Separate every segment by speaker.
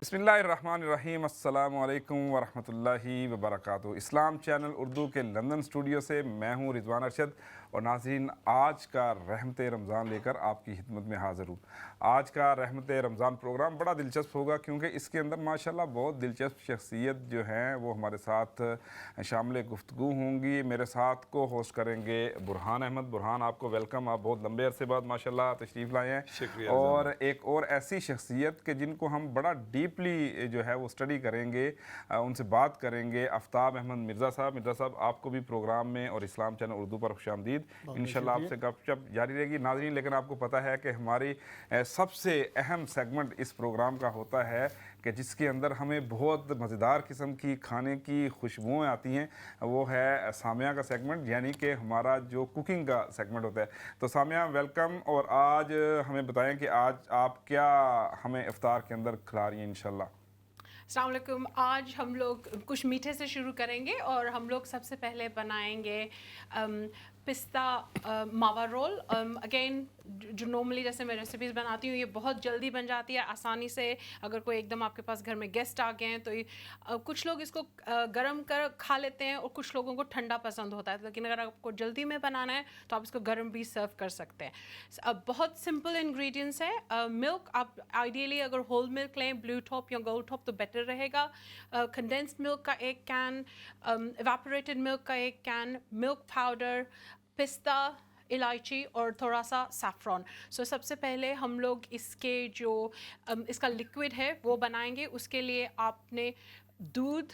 Speaker 1: बिस्मिल्लाहिर्रहमानिर्रहीम अस्सलामु अलैकुम वरहमतुल्लाहि वबरकातुहू। इस्लाम चैनल उर्दू के लंदन स्टूडियो से मैं हूँ रिजवान अरशद और नाज़रीन, आज का रहमत रमज़ान लेकर आपकी खिदमत में हाज़िर हूँ। आज का रहमत रमज़ान प्रोग्राम बड़ा दिलचस्प होगा क्योंकि इसके अंदर माशाल्लाह बहुत दिलचस्प शख्सियत जो हैं वो हमारे साथ शामिल गुफ्तगू होंगी। मेरे साथ को होस्ट करेंगे बुरहान अहमद। बुरहान, आपको वेलकम। आप बहुत लंबे अरसे बाद माशाल्लाह तशरीफ़ लाए हैं।
Speaker 2: शुक्रिया।
Speaker 1: और एक और ऐसी शख्सियत के जिनको हम बड़ा डीपली जो है वो स्टडी करेंगे, उनसे बात करेंगे, आफ्ताब अहमद मिर्ज़ा साहब। मिर्ज़ा साहब, आपको भी प्रोग्राम में और इस्लाम चैनल उर्दू पर खुशामदीद। इंशाल्लाह आपसे गपशप जारी रहेगी नाज़रीन। लेकिन आपको पता है कि हमारी सबसे अहम सेगमेंट इस प्रोग्राम का होता है कि जिसके अंदर हमें बहुत मज़ेदार किस्म की खाने की खुशबुएँ आती हैं, वो है सामिया का सेगमेंट, यानी कि हमारा जो कुकिंग का सेगमेंट होता है। तो सामिया, वेलकम। और आज हमें बताएं कि आज आप क्या हमें इफ्तार के अंदर खिला रही हैं इंशाल्लाह।
Speaker 3: अस्सलाम वालेकुम। आज हम लोग कुछ मीठे से शुरू करेंगे और हम लोग सबसे पहले बनाएंगे पिस्ता मावा रोल। अगेन, जो नॉर्मली जैसे मैं रेसिपीज़ बनाती हूँ ये बहुत जल्दी बन जाती है आसानी से। अगर कोई एकदम आपके पास घर में गेस्ट आ गए हैं तो कुछ लोग इसको गरम कर खा लेते हैं और कुछ लोगों को ठंडा पसंद होता है, लेकिन अगर आपको जल्दी में बनाना है तो आप इसको गरम भी सर्व कर सकते हैं। बहुत सिंपल इंग्रेडिएंट्स है। मिल्क आप आइडियली अगर होल मिल्क लें, ब्लू टॉप या गोल्ड टॉप, तो बेटर रहेगा। कंडेंस्ड मिल्क का 1 कैन, एवापोरेटेड मिल्क का 1 कैन, मिल्क पाउडर, पिस्ता, इलायची और थोड़ा सा सैफरॉन। सबसे पहले हम लोग इसके जो इसका लिक्विड है वो बनाएंगे। उसके लिए आपने दूध,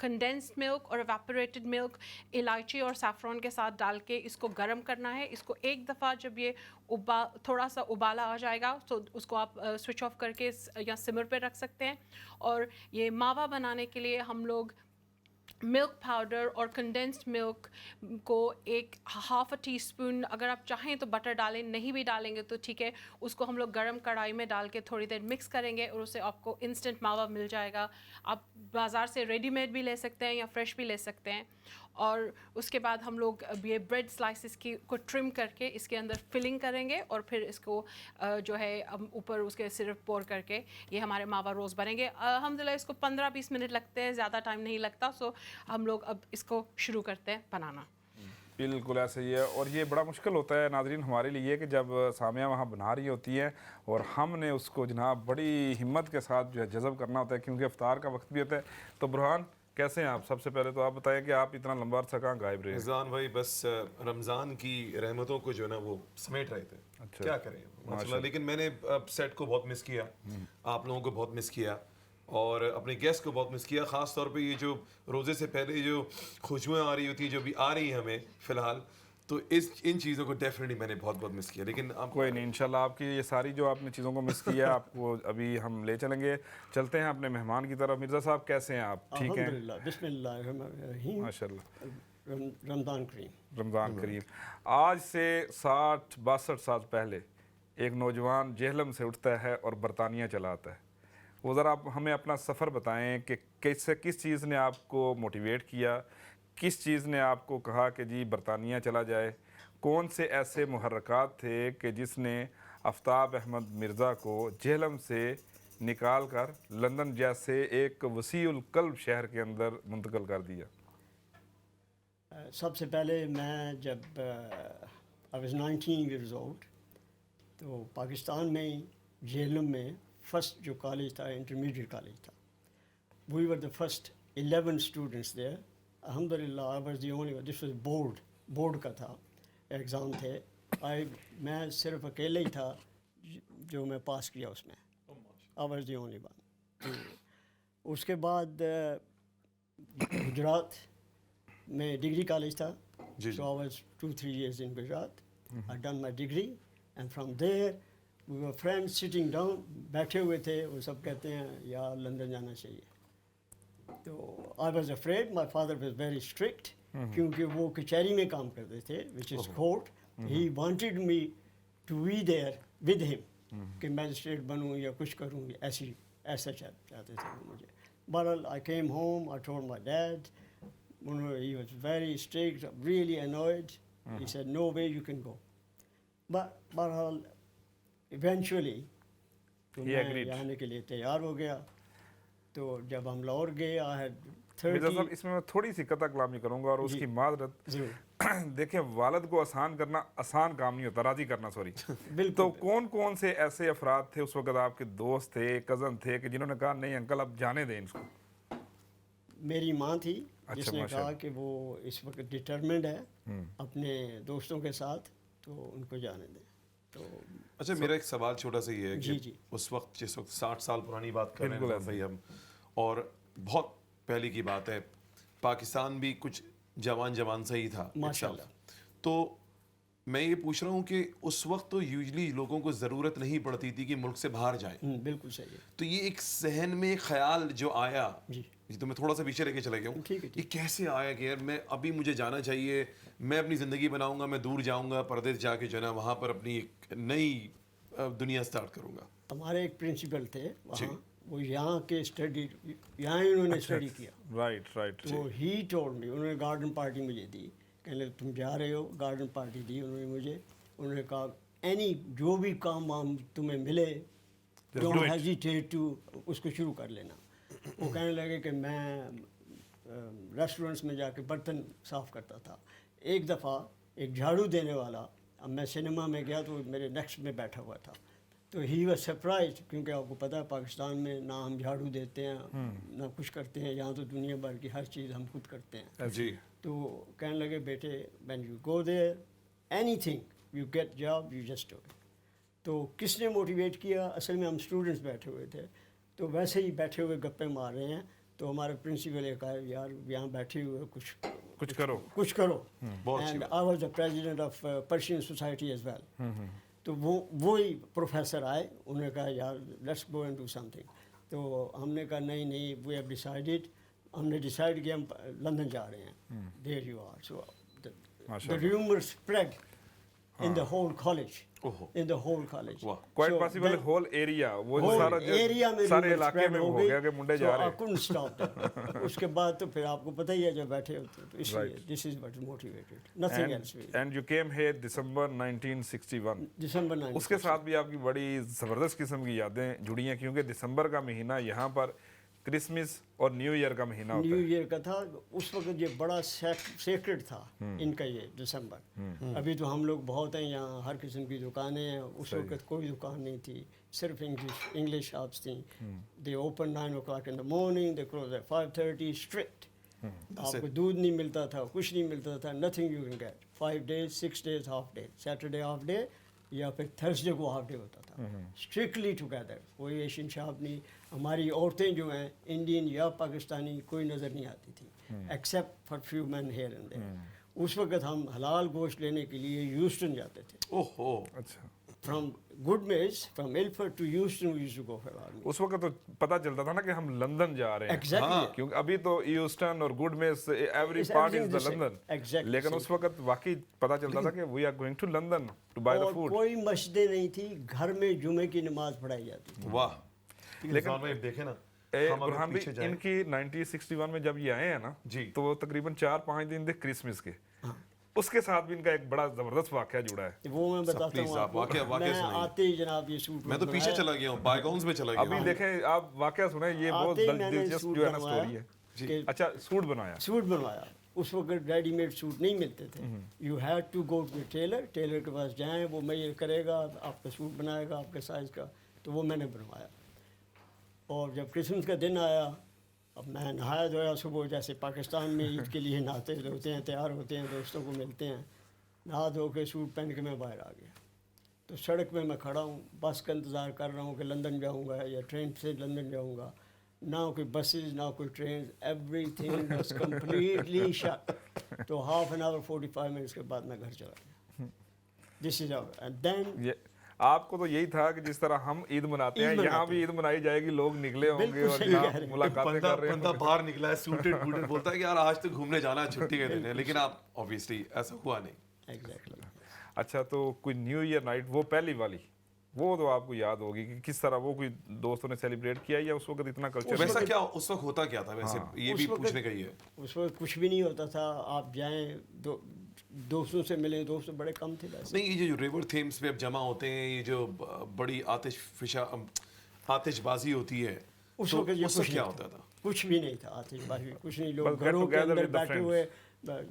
Speaker 3: कंडेंस्ड मिल्क और एवापोरेटेड मिल्क इलायची और सैफरॉन के साथ डाल के इसको गर्म करना है। इसको एक दफ़ा जब ये थोड़ा सा उबाला आ जाएगा तो उसको आप स्विच ऑफ करके या सिमर पे रख सकते हैं। और ये मावा बनाने के लिए हम लोग मिल्क पाउडर और कंडेंस्ड मिल्क को 1/2 टीस्पून, अगर आप चाहें तो बटर डालें, नहीं भी डालेंगे तो ठीक है, उसको हम लोग गरम कढ़ाई में डाल के थोड़ी देर मिक्स करेंगे और उससे आपको इंस्टेंट मावा मिल जाएगा। आप बाज़ार से रेडीमेड भी ले सकते हैं या फ्रेश भी ले सकते हैं। और उसके बाद हम लोग ये ब्रेड स्लाइसिस को ट्रिम करके इसके अंदर फिलिंग करेंगे और फिर इसको जो है ऊपर उसके सिरप पोर करके ये हमारे मावा रोज़ बनेंगे। अल्हम्दुलिल्लाह इसको 15-20 मिनट लगते हैं, ज़्यादा टाइम नहीं लगता। हम लोग अब इसको शुरू करते हैं बनाना।
Speaker 1: बिल्कुल ऐसे ही है। और ये बड़ा मुश्किल होता है नाजरीन हमारे लिए कि जब सामिया वहाँ बना रही होती है और हमने उसको जनाब बड़ी हिम्मत के साथ जो है जज़ब करना होता है क्योंकि इफ्तार का वक्त भी होता है। तो बुरहान, कैसे हैं आप? सबसे पहले तो आप बताएं कि आप इतना लंबा अरसा कहाँ गायब रहे?
Speaker 2: रमज़ान भाई, बस रमज़ान की रहमतों को जो है ना वो समेट रहे थे।
Speaker 1: अच्छा,
Speaker 2: क्या करें माशाल्लाह। लेकिन मैंने सेट को बहुत मिस किया, आप लोगों को बहुत मिस किया और अपने गेस्ट को बहुत मिस किया। ख़ास तौर पे ये जो रोज़े से पहले जो खुशबुएँ आ रही होती हैं, जो भी आ रही हैं हमें फ़िलहाल, तो इन चीज़ों को डेफिनेटली मैंने बहुत बहुत मिस किया। लेकिन अब
Speaker 1: कोई नहीं, इंशाल्लाह आपकी ये सारी जो आपने चीज़ों को मिस किया आपको अभी हम ले चलेंगे। चलते हैं अपने मेहमान की तरफ। मिर्ज़ा साहब, कैसे हैं आप? ठीक हैं?
Speaker 4: अल्हम्दुलिल्लाह, बिस्मिल्लाहिर्रहमानिर्रहीम।
Speaker 1: माशाल्लाह।
Speaker 4: रमज़ान करीम।
Speaker 1: रमज़ान करीम। आज से 60-62 साल पहले एक नौजवान जेहलम से उठता है और बरतानिया चला आता है। वो ज़रा आप हमें अपना सफ़र बताएं कि किस चीज़ ने आपको मोटिवेट किया, किस चीज़ ने आपको कहा कि जी बरतानिया चला जाए? कौन से ऐसे मुहर्रकात थे कि जिसने आफ्ताब अहमद मिर्ज़ा को जेहलम से निकाल कर लंदन जैसे एक वसीउल क़ल्ब शहर के अंदर मुंतकिल कर दिया?
Speaker 4: सबसे पहले मैं जब आई वाज 19 years old, तो पाकिस्तान में जेहलम में फर्स्ट जो कॉलेज था इंटरमीडिएट कॉलेज था। We were the first 11 students there. अल्हम्दुलिल्लाह I was the only, this was board का था, एग्ज़ाम थे। मैं सिर्फ अकेले ही था जो मैं पास किया उसमें। आई वाज द ओनली वन। उसके बाद गुजरात में डिग्री कॉलेज था। सो I was 2-3 years in Gujarat. I done my degree and from there we were friends sitting down, बैठे हुए थे। वो सब कहते हैं यार लंदन जाना चाहिए। तो I was afraid. My father was very strict क्योंकि वो कचहरी में काम करते थे, which is court. He wanted me to be there with him कि मैजिस्ट्रेट बनूँ या कुछ करूँ, ऐसा चाहते थे वो मुझे। But I came home, I told my dad. He was very strict, really annoyed. He said, no way you can go. But eventually, तो मैं आने के लिए तैयार हो गया। تو جب ہم لاہور گئے I had
Speaker 1: مرزا
Speaker 4: 30
Speaker 1: صاحب اس میں میں تھوڑی سی قطع کلامی کروں گا اور اس کی معذرت.
Speaker 4: ضرور
Speaker 1: دیکھیں والد کو آسان کرنا آسان کام نہیں ہوتا, راضی کرنا سوری.
Speaker 4: بالکل
Speaker 1: تو کون کون سے ایسے افراد تھے اس وقت آپ کے دوست تھے, کزن تھے, کہ جنہوں نے کہا نہیں انکل اب جانے دیں اس کو؟
Speaker 4: میری ماں تھی جس
Speaker 1: اچھا،
Speaker 4: نے
Speaker 1: ماشاء
Speaker 4: کہا
Speaker 1: اللہ.
Speaker 4: کہ وہ اس وقت ڈٹرمنڈ ہے اپنے دوستوں کے ساتھ, تو ان کو جانے دیں. تو
Speaker 2: اچھا میرا ایک سوال چھوٹا سا یہ ہے
Speaker 4: جی،
Speaker 2: کہ
Speaker 4: جی.
Speaker 2: اس وقت جس وقت 60 سال پرانی بات کر رہے
Speaker 1: بالکل
Speaker 2: ہیں بھائی ہم, اور بہت پہلے کی بات ہے, پاکستان بھی کچھ جوان سے ہی تھا
Speaker 4: ماشاءاللہ.
Speaker 2: تو میں یہ پوچھ رہا ہوں کہ اس وقت تو یوزلی لوگوں کو ضرورت نہیں پڑتی تھی کہ ملک سے باہر جائیں,
Speaker 4: بالکل صحیح ہے.
Speaker 2: تو یہ ایک ذہن میں خیال جو آیا,
Speaker 4: جی
Speaker 2: تو میں تھوڑا سا پیچھے لے کے چلا گیا ہوں,
Speaker 4: ٹھیک ہے
Speaker 2: یہ کیسے آیا کہ یار میں ابھی مجھے جانا چاہیے, میں اپنی زندگی بناؤں گا, میں دور جاؤں گا پردیس جا کے جو ہے نا وہاں پر اپنی ایک نئی دنیا سٹارٹ کروں گا.
Speaker 4: ہمارے ایک پرنسپل تھے وہاں, وہ یہاں کے اسٹڈی یہاں انہوں نے اسٹڈی کیا.
Speaker 1: رائٹ.
Speaker 4: تو ہی ٹولڈ می, انہوں نے گارڈن پارٹی مجھے دی, کہنے تم جا رہے ہو, گارڈن پارٹی دی انہوں نے مجھے. انہوں نے کہا اینی جو بھی کام تمہیں ملے ڈونٹ ہیزیٹیٹ ٹو اس کو شروع کر لینا. وہ کہنے لگے کہ میں ریسٹورنٹس میں جا کے برتن صاف کرتا تھا. ایک دفعہ ایک جھاڑو دینے والا, اب میں سنیما میں گیا تو میرے نیکسٹ میں بیٹھا ہوا تھا, تو ہی واز سرپرائز, کیونکہ آپ کو پتہ ہے پاکستان میں نہ ہم جھاڑو دیتے ہیں نہ کچھ کرتے ہیں, یہاں تو دنیا بھر کی ہر چیز ہم خود کرتے ہیں.
Speaker 2: جی
Speaker 4: تو کہنے لگے بیٹے when you go there anything you get job you just do it. تو کس نے موٹیویٹ کیا؟ اصل میں ہم اسٹوڈنٹس بیٹھے ہوئے تھے, تو ویسے ہی بیٹھے ہوئے گپے مار رہے ہیں, تو ہمارے پرنسپل نے کہا یار یہاں بیٹھے ہوئے کچھ کرو. And I was the president of Persian society as well. تو وہی پروفیسر آئے, انہوں نے کہا یار let's go and do something. تو ہم نے کہا نہیں وی ہیو ڈیسائیڈڈ, ہم نے ڈیسائیڈ کیا ہم لندن جا رہے ہیں. There you are. So the rumor spread in the whole college. In the whole college.
Speaker 1: Quite
Speaker 4: So
Speaker 1: possible
Speaker 4: then
Speaker 1: whole area, وہ
Speaker 4: whole
Speaker 1: سارا
Speaker 4: area میں
Speaker 1: سارے
Speaker 4: rumor
Speaker 1: علاقے
Speaker 4: spread
Speaker 1: میں
Speaker 4: ہو
Speaker 1: ہو
Speaker 4: گئی.
Speaker 1: گیا کہ منڈے
Speaker 4: So
Speaker 1: جا
Speaker 4: I
Speaker 1: رہے ہیں.
Speaker 4: couldn't stop that. اس کے بعد تو پھر آپ کو پتہ ہی ہے جب بیٹھے ہوتے تو اس لیے this is what motivated. Nothing else really.
Speaker 1: And you came here December 1961.
Speaker 4: December 9.
Speaker 1: اس کے ساتھ بھی آپ کی بڑی زبردست قسم کی یادیں جڑی ہیں, کیونکہ دسمبر کا مہینہ یہاں پر کرسمس اور نیو ایئر کا مہینہ ہوتا
Speaker 4: نیو
Speaker 1: ہے.
Speaker 4: ایئر کا تھا. اس وقت یہ بڑا سیکرڈ تھا ان کا یہ دسمبر. ابھی تو ہم لوگ بہت ہیں یہاں, ہر قسم کی دکانیں ہیں. اس وقت کوئی دکان نہیں تھی, صرف انگلش شاپس تھیں. They open 9 o'clock in the morning, they close at 5:30, strict. آپ کو دودھ نہیں ملتا تھا, کچھ نہیں ملتا تھا, nothing you can get. 5 days, 6 days half day, Saturday half day یا پھر تھرسڈے کو ہاف ڈے ہوتا تھا. اسٹرکٹلی ٹوگیدر, کوئی ایشین شاپ نہیں. ہماری عورتیں جو ہیں انڈین یا پاکستانی کوئی نظر نہیں آتی تھی, except for few men here and there. اس وقت ہم حلال گوشت لینے کے لیے یوسٹن جاتے تھے.
Speaker 2: اوہو
Speaker 1: اچھا,
Speaker 4: from Goodmayes from Ilford to Euston we used to go for army.
Speaker 1: اس وقت تو پتہ چلتا تھا نا کہ ہم لندن جا رہے ہیں.
Speaker 4: ایگزیکٹلی.
Speaker 1: کیونکہ ابھی تو ایوسٹن اور گڈ میز every part is the London,
Speaker 4: Exactly.
Speaker 1: لیکن اس وقت واقعی پتہ چلتا تھا کہ we are going to London to buy the
Speaker 4: اور
Speaker 1: فوڈ.
Speaker 4: کوئی مسجدیں نہیں تھی, گھر میں جمعے کی نماز پڑھائی جاتی تھی.
Speaker 2: واہ.
Speaker 1: لیکن
Speaker 2: دیکھیں نا
Speaker 1: برہان بھائی, ان کی 1961 میں جب یہ آئے ہیں نا, تو تقریباً 4-5 دن تھے کرسمس کے. اس کے ساتھ بھی ان کا ایک بڑا زبردست واقعہ جڑا ہے.
Speaker 4: وہ میں بتاتا ہوں آپ کو. میں آتے ہی جناب یہ سوٹ
Speaker 2: میں تو پیچھے چلا گیا ہوں, بائیگونز میں چلا گیا ہوں.
Speaker 1: ابھی دیکھیں آپ واقعہ سنیں, یہ بہت دلچسپ جو ہے نا سٹوری ہے. اچھا, سوٹ بنوایا.
Speaker 4: اس وقت ریڈی میڈ سوٹ نہیں ملتے تھے. You had to go to tailor کے پاس جائیں, وہ میئر کرے گا, آپ کا سوٹ بنائے گا آپ کے سائز کا. تو وہ میں نے بنوایا. اور جب کرسمس کا دن آیا, اب میں نہایا دھویا صبح, جیسے پاکستان میں عید کے لیے نہاتے دھوتے ہیں, تیار ہوتے ہیں, دوستوں کو ملتے ہیں, نہا دھو کے سوٹ پہن کے میں باہر آ گیا. تو سڑک میں میں کھڑا ہوں, بس کا انتظار کر رہا ہوں کہ لندن جاؤں گا یا ٹرین سے لندن جاؤں گا. نہ کوئی بسز نہ کوئی train, everything was completely shut. تو ہاف این آور 45 منٹس کے بعد میں گھر چلا گیا. دس از آور. اینڈ دین
Speaker 1: آپ کو تو یہی تھا کہ جس طرح ہم عید مناتے ہیں یہاں بھی عید منائی جائے گی, لوگ نکلے ہوں گے اور ملاقاتیں کر رہے ہیں.
Speaker 2: بندہ باہر نکلا ہے سوٹڈ بوٹڈ, بولتا ہے کہ یار آج تو گھومنے جانا ہے, چھٹی کے دن ہے, لیکن آپ obviously ایسا ہوا نہیں.
Speaker 4: ایگزیکٹلی.
Speaker 1: اچھا, تو کوئی نیو ایئر نائٹ وہ پہلی والی, وہ تو آپ کو یاد ہوگی کہ کس طرح وہ کوئی دوستوں نے سیلیبریٹ کیا, یا اس وقت اتنا کلچر
Speaker 2: ویسا کیا اس وقت ہوتا کیا تھا ویسے, یہ بھی پوچھنے کا ہی ہے.
Speaker 4: اس وقت کچھ بھی نہیں ہوتا تھا. آپ جائیں دوستوں سے ملیں, دوست بڑے کم تھے ویسے.
Speaker 2: نہیں, یہ جو ریور تھیمس پہ اب جمع ہوتے ہیں, یہ جو بڑی آتش بازی ہوتی ہے,
Speaker 4: उस
Speaker 2: तो
Speaker 4: वक्त ये
Speaker 2: उस वक्त
Speaker 4: कुछ
Speaker 2: क्या
Speaker 4: नहीं
Speaker 2: होता था?
Speaker 4: कुछ भी नहीं था, आतिशबाजी कुछ नहीं, लोग
Speaker 1: बस get
Speaker 4: घरों के
Speaker 1: together
Speaker 4: अंदर
Speaker 1: with the
Speaker 4: बैठे
Speaker 1: friends.
Speaker 4: हुए,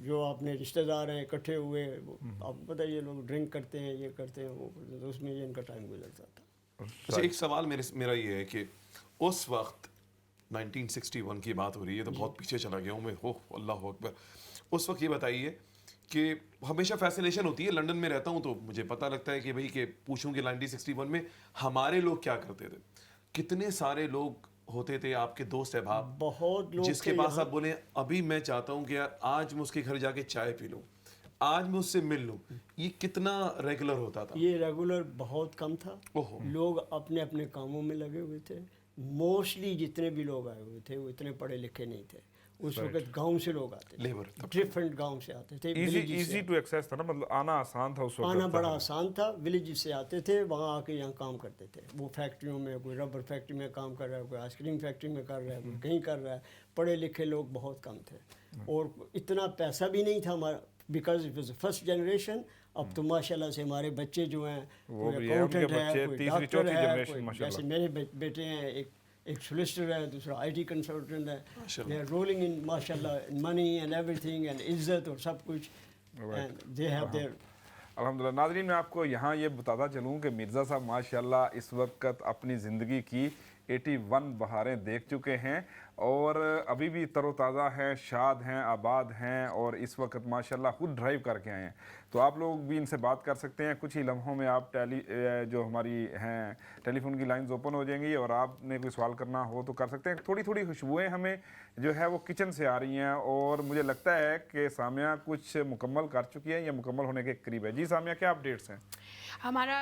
Speaker 4: जो अपने रिश्तेदार हैं इकट्ठे हुए, आप बताइए, लोग ड्रिंक करते हैं, ये करते हैं, वो करते हैं, तो उसमें ये इनका टाइम गुजरता था।
Speaker 2: अच्छा, एक सवाल मेरा ये है कि उस वक्त 1961 की बात हो रही है, तो बहुत पीछे चला गया हूँ मैं, हो अल्लाह अकबर। उस वक्त ये बताइए कि हमेशा फैसिनेशन होती है, लंदन में रहता हूँ तो मुझे पता लगता है कि भाई कि पूछूं कि 1961 में हमारे लोग क्या करते थे, कितने सारे लोग होते थे आपके दोस्त अहबाब,
Speaker 4: बहुत लोग
Speaker 2: जिसके
Speaker 4: थे
Speaker 2: पास
Speaker 4: यहाँ।
Speaker 2: आप बोले अभी मैं चाहता हूँ कि यार आज मैं उसके घर जाके चाय पी लूँ, आज मैं उससे मिल लूँ, ये कितना रेगुलर होता था?
Speaker 4: ये रेगुलर बहुत कम था।
Speaker 2: ओहो।
Speaker 4: लोग अपने अपने कामों में लगे हुए थे। मोस्टली जितने भी लोग आए हुए थे वो इतने पढ़े लिखे नहीं थे। उस वक्त गांव से लोग आते थे,
Speaker 2: लेबर
Speaker 4: डिफरेंट गांव से आते थे,
Speaker 1: इजी
Speaker 4: villages से।
Speaker 1: इजी टू एक्सेस था ना, मतलब आना आसान था उस वक्त।
Speaker 4: आना बड़ा आसान था, विलेज से आते थे, वहाँ आके यहाँ काम करते थे। वो फैक्ट्रियों में, कोई रबर फैक्ट्री में काम कर रहा है, कोई आइसक्रीम फैक्ट्री में कर रहा है, कोई कहीं कर रहा है। पढ़े लिखे लोग बहुत कम थे और इतना पैसा भी नहीं था हमारा, because it was first generation. अब तो माशाल्लाह से हमारे बच्चे जो हैं,
Speaker 1: वो
Speaker 4: कोई
Speaker 1: भी है, उनके
Speaker 4: अकाउंटेंट है,
Speaker 1: बच्चे
Speaker 4: कोई
Speaker 1: तीसरी
Speaker 4: डॉक्टर
Speaker 1: चौथी
Speaker 4: है,
Speaker 1: जनरेशन
Speaker 4: कोई
Speaker 1: माशाल्लाह।
Speaker 4: जैसे मेरे बेटे हैं, एक सोलिसिटर है, दूसरा आईटी कंसल्टेंट है। दे आर रोलिंग इन माशाल्लाह मनी एंड एवरीथिंग एंड इज्जत और सब कुछ, एंड दे हैव देयर।
Speaker 1: अल्हम्दुलिल्लाह। नाज़रीन, मैं आपको यहाँ ये बताता चलूँ कि मिर्ज़ा साहब माशाल्लाह इस वक्त अपनी ज़िंदगी की 81 बहारें देख चुके हैं और अभी भी तरोताज़ा हैं, शाद हैं, आबाद हैं और इस वक्त माशाल्लाह खुद ड्राइव करके आए हैं। तो आप लोग भी इनसे बात कर सकते हैं। कुछ ही लम्हों में आप जो हमारी हैं टेलीफोन की लाइंस ओपन हो जाएंगी और आपने कोई सवाल करना हो तो कर सकते हैं। थोड़ी थोड़ी खुशबुएँ हमें जो है वो किचन से आ रही हैं और मुझे लगता है कि सामिया कुछ मुकम्मल कर चुकी है या मुकम्मल होने के करीब है। जी सामिया, क्या अपडेट्स हैं?
Speaker 3: हमारा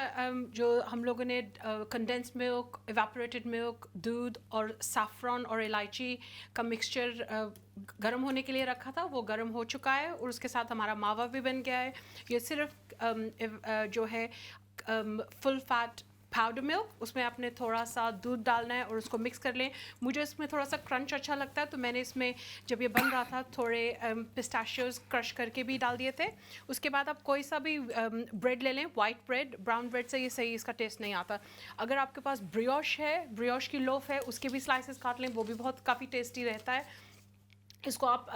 Speaker 3: जो हम लोगों ने कंडेंस मिल्क, इवेपोरेटेड मिल्क, दूध और सैफरन और इलायची का मिक्सचर गर्म होने के लिए रखा था, वो गर्म हो चुका है और उसके साथ हमारा मावा भी बन गया है। ये सिर्फ जो है फुल फैट पाउडर मिल्क, उसमें आपने थोड़ा सा दूध डालना है और उसको मिक्स कर लें। मुझे इसमें थोड़ा सा क्रंच अच्छा लगता है तो मैंने इसमें जब ये बन रहा था थोड़े पिस्ताशियोज क्रश करके भी डाल दिए थे। उसके बाद आप कोई सा भी ब्रेड ले लें, वाइट ब्रेड, ब्राउन ब्रेड से ये सही इसका टेस्ट नहीं आता। अगर आपके पास ब्रियोश है, ब्रियोश की लोफ है, उसके भी स्लाइसेस काट लें, वो भी बहुत काफ़ी टेस्टी रहता है। इसको आप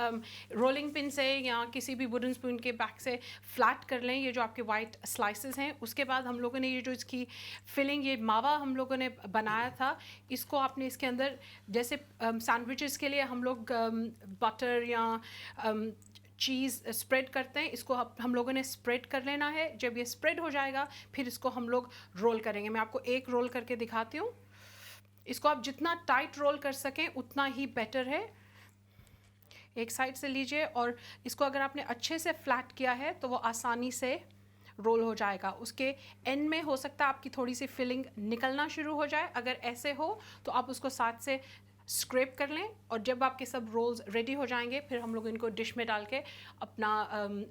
Speaker 3: रोलिंग पिन से या किसी भी वुडन स्पून के बैक से फ्लैट कर लें, ये जो आपके वाइट स्लाइसेस हैं। उसके बाद हम लोगों ने ये जो इसकी फिलिंग, ये मावा हम लोगों ने बनाया था, इसको आपने इसके अंदर जैसे सैंडविचेस के लिए हम लोग बटर या चीज़ स्प्रेड करते हैं, इसको हम लोगों ने स्प्रेड कर लेना है। जब ये स्प्रेड हो जाएगा फिर इसको हम लोग रोल करेंगे। मैं आपको एक रोल करके दिखाती हूँ। इसको आप जितना टाइट रोल कर सकें उतना ही बेटर है। एक साइड से लीजिए और इसको अगर आपने अच्छे से फ्लैट किया है तो वो आसानी से रोल हो जाएगा। उसके एंड में हो सकता है आपकी थोड़ी सी फिलिंग निकलना शुरू हो जाए। अगर ऐसे हो तो आप उसको साथ से स्क्रैप कर लें और जब आपके सब रोल्स रेडी हो जाएंगे फिर हम लोग इनको डिश में डाल के अपना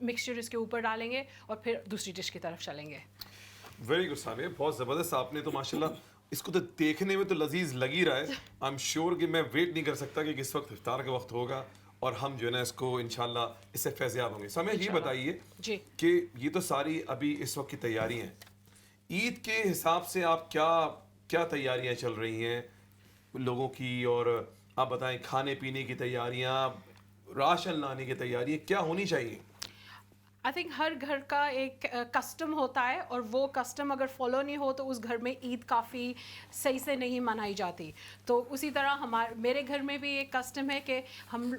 Speaker 3: मिक्सचर इसके ऊपर डालेंगे और फिर दूसरी डिश की तरफ चलेंगे।
Speaker 2: वेरी गुड सामिया, बहुत ज़बरदस्त। आपने तो माशाल्लाह इसको तो देखने में तो लजीज लग ही रहा है। आई एम श्योर कि मैं वेट नहीं कर सकता कि किस वक्त इफ्तार का वक्त होगा और हम जो है ना इसको इंशाल्लाह इससे फैज़याब होंगे। सामिया ये बताइए
Speaker 3: जी
Speaker 2: कि ये तो सारी अभी इस वक्त की तैयारी हैं, ईद के हिसाब से आप क्या क्या तैयारियां चल रही हैं लोगों की, और आप बताएं खाने पीने की तैयारियां, राशन लाने की तैयारियां क्या होनी चाहिए?
Speaker 3: आई थिंक हर घर का एक कस्टम होता है और वो कस्टम अगर फॉलो नहीं हो तो उस घर में ईद काफ़ी सही से नहीं मनाई जाती। तो उसी तरह मेरे घर में भी एक कस्टम है कि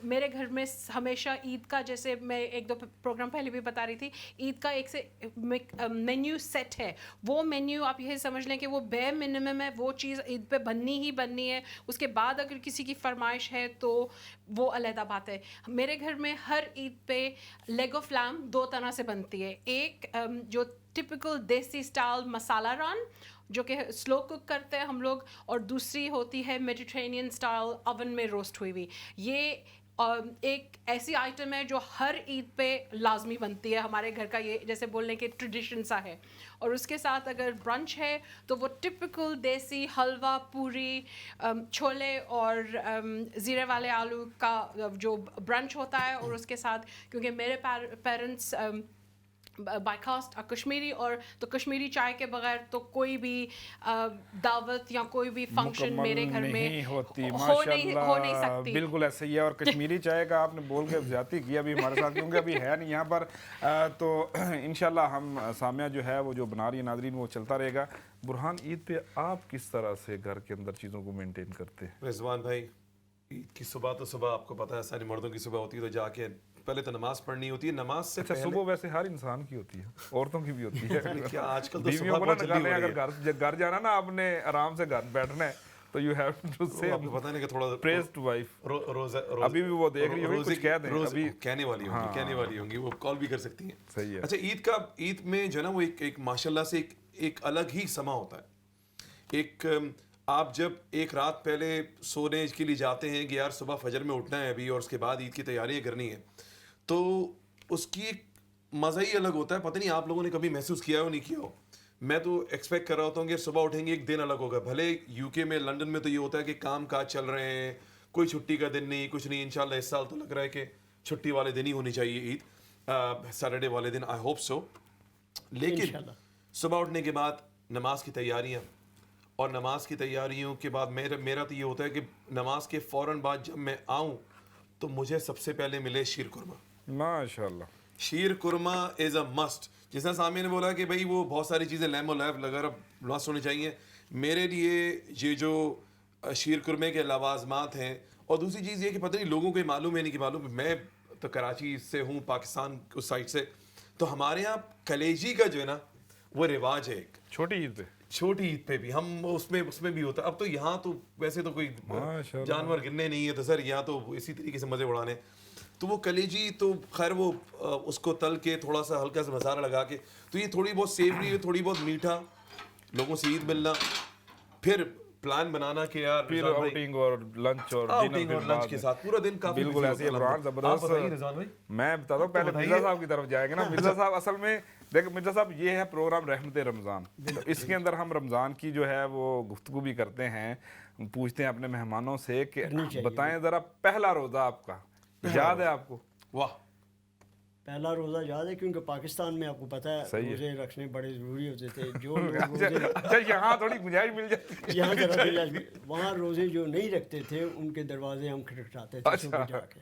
Speaker 3: मेरे घर में हमेशा ईद का, जैसे मैं एक दो प्रोग्राम पहले भी बता रही थी, ईद का एक से मेन्यू सेट है। वो मेन्यू आप यही समझ लें कि वो बे मिनिमम है, वो चीज़ ईद पे बननी ही बननी है। उसके बाद अगर किसी की फरमाइश है तो वो अलहदा बात है। मेरे घर में हर ईद पे लेग ऑफ लैम दो तरह से बनती है। एक जो टिपिकल देसी स्टाइल मसाला रान जो कि स्लो कुक करते हैं हम लोग, और दूसरी होती है मेडिटेरेनियन स्टाइल ओवन में रोस्ट हुई हुई। ये एक ऐसी आइटम है जो हर ईद पे लाजमी बनती है हमारे घर का, ये जैसे बोलने के ट्रेडिशन सा है। और उसके साथ अगर ब्रंच है तो वो टिपिकल देसी हलवा, पूरी, छोले और ज़ीरे वाले आलू का जो ब्रंच होता है। और उसके साथ क्योंकि मेरे पेरेंट्स बाइकास्ट कश्मीरी, और तो कश्मीरी चाय के बगैर तो कोई भी दावत या कोई भी फंक्शन मेरे घर में
Speaker 1: नहीं होती,
Speaker 3: हो नहीं
Speaker 1: माशाल्लाह,
Speaker 3: सकती।
Speaker 1: बिल्कुल ऐसे ही है। और कश्मीरी चाय का आपने बोल के ज्यादती की अभी हमारे साथ, क्योंकि अभी है नहीं यहाँ पर। तो इंशाल्लाह हम सामिया जो है वो जो बना रही है नादरीन, वो चलता रहेगा। बुरहान, ईद पे आप किस तरह से घर के अंदर चीज़ों को मेंटेन करते हैं?
Speaker 2: रिजवान भाई, ईद की सुबह तो सुबह आपको पता है सारी मर्दों की सुबह होती है, तो जाके पहले तो नमाज पढ़नी होती है। नमाज से
Speaker 1: अच्छा, सुबह वैसे हर इंसान की होती है, औरतों की भी होती है।
Speaker 2: क्या आजकल तो
Speaker 1: बीवियों
Speaker 2: सुबह
Speaker 1: को ना
Speaker 2: बहुत जल्दी हो
Speaker 1: निकालने,
Speaker 2: रही है।
Speaker 1: अगर घर जाना ना आपने आराम से घर बैठना है तो यू हैव टू से
Speaker 2: आपको पता नहीं कि थोड़ा
Speaker 1: प्रेज टू वाइफ।
Speaker 2: रोजा
Speaker 1: अभी भी वो देख रही होगी, कुछ कह दें
Speaker 2: रोज
Speaker 1: अभी।
Speaker 2: कहने वाली होंगी, वो कॉल भी कर सकती हैं।
Speaker 1: सही है।
Speaker 2: अच्छा, ईद में जो है ना वो एक माशाल्लाह से एक अलग ही समा होता है। एक आप जब एक रात पहले सोने के लिए जाते हैं कि यार सुबह फजर में उठना है अभी और उसके बाद ईद की तैयारियां करनी है, तो उसकी एक मज़ा ही अलग होता है। पता नहीं आप लोगों ने कभी महसूस किया हो नहीं किया हो, मैं तो एक्सपेक्ट कर रहा होता हूँ कि सुबह उठेंगे एक दिन अलग होगा। भले यूके में, लंदन में तो ये होता है कि काम काज चल रहे हैं, कोई छुट्टी का दिन नहीं, कुछ नहीं। इंशाल्लाह इस साल तो लग रहा है कि छुट्टी वाले दिन ही होनी चाहिए ईद, सैटरडे वाले दिन, आई होप सो। लेकिन सुबह उठने के बाद नमाज की तैयारियाँ, और नमाज की तैयारियों के बाद मेरा तो ये होता है कि नमाज के फ़ौरन बाद जब मैं आऊँ तो मुझे सबसे पहले मिले शीर कुरमा।
Speaker 1: माशाल्लाह,
Speaker 2: शीर कुरमा इज़ अ मस्ट। जिस सामने ने बोला कि भाई वो बहुत सारी चीज़ें लेमो लैब वगैरह मस्त होनी चाहिए, मेरे लिए ये जो शीर कुरमे के लवाजमात हैं। और दूसरी चीज़ ये कि पता नहीं लोगों को मालूम है नहीं कि मालूम, मैं तो कराची से हूँ, पाकिस्तान उस साइड से, तो हमारे यहाँ कलेजी का जो है ना वो रिवाज है। एक
Speaker 1: छोटी ईद पे,
Speaker 2: छोटी ईद पे भी हम उसमें भी होता है। अब तो यहाँ तो वैसे तो कोई जानवर गिरने नहीं है, तो सर यहाँ तो इसी तरीके से मज़े उड़ाने। तो वो कलेजी तो खैर वो उसको तल के थोड़ा सा हल्का सा मसाला लगा के, तो ये थोड़ी बहुत सेवरी, थोड़ी बहुत मीठा, लोगों से ईद मिलना, फिर प्लान बनाना कि यार
Speaker 1: फिर आउटिंग और लंच और
Speaker 2: लंच के साथ पूरा दिन काफी
Speaker 1: बिल्कुल ऐसे ही बुरहान जबरदस्त। मैं बताता हूँ, पहले मिर्जा साहब की तरफ जाएंगे ना। मिर्जा साहब असल में देखो मिर्जा साहब, ये है प्रोग्राम रहमत रमज़ान, तो इसके अंदर हम रमज़ान की जो है वो गुफ्तगू भी करते हैं, पूछते हैं अपने मेहमानों से कि बताएं ज़रा पहला रोज़ा आपका याद है आपको?
Speaker 2: वाह,
Speaker 4: पहला रोज़ा याद है, क्योंकि पाकिस्तान में आपको पता है रोज़े रखने बड़े ज़रूरी होते थे। जो
Speaker 1: अच्छा, यहाँ थोड़ी गुंजाइश मिल जाती है,
Speaker 4: यहाँ जरा वहाँ रोज़े जो नहीं रखते थे उनके दरवाजे हम खटखटाते थे सुबह जाके।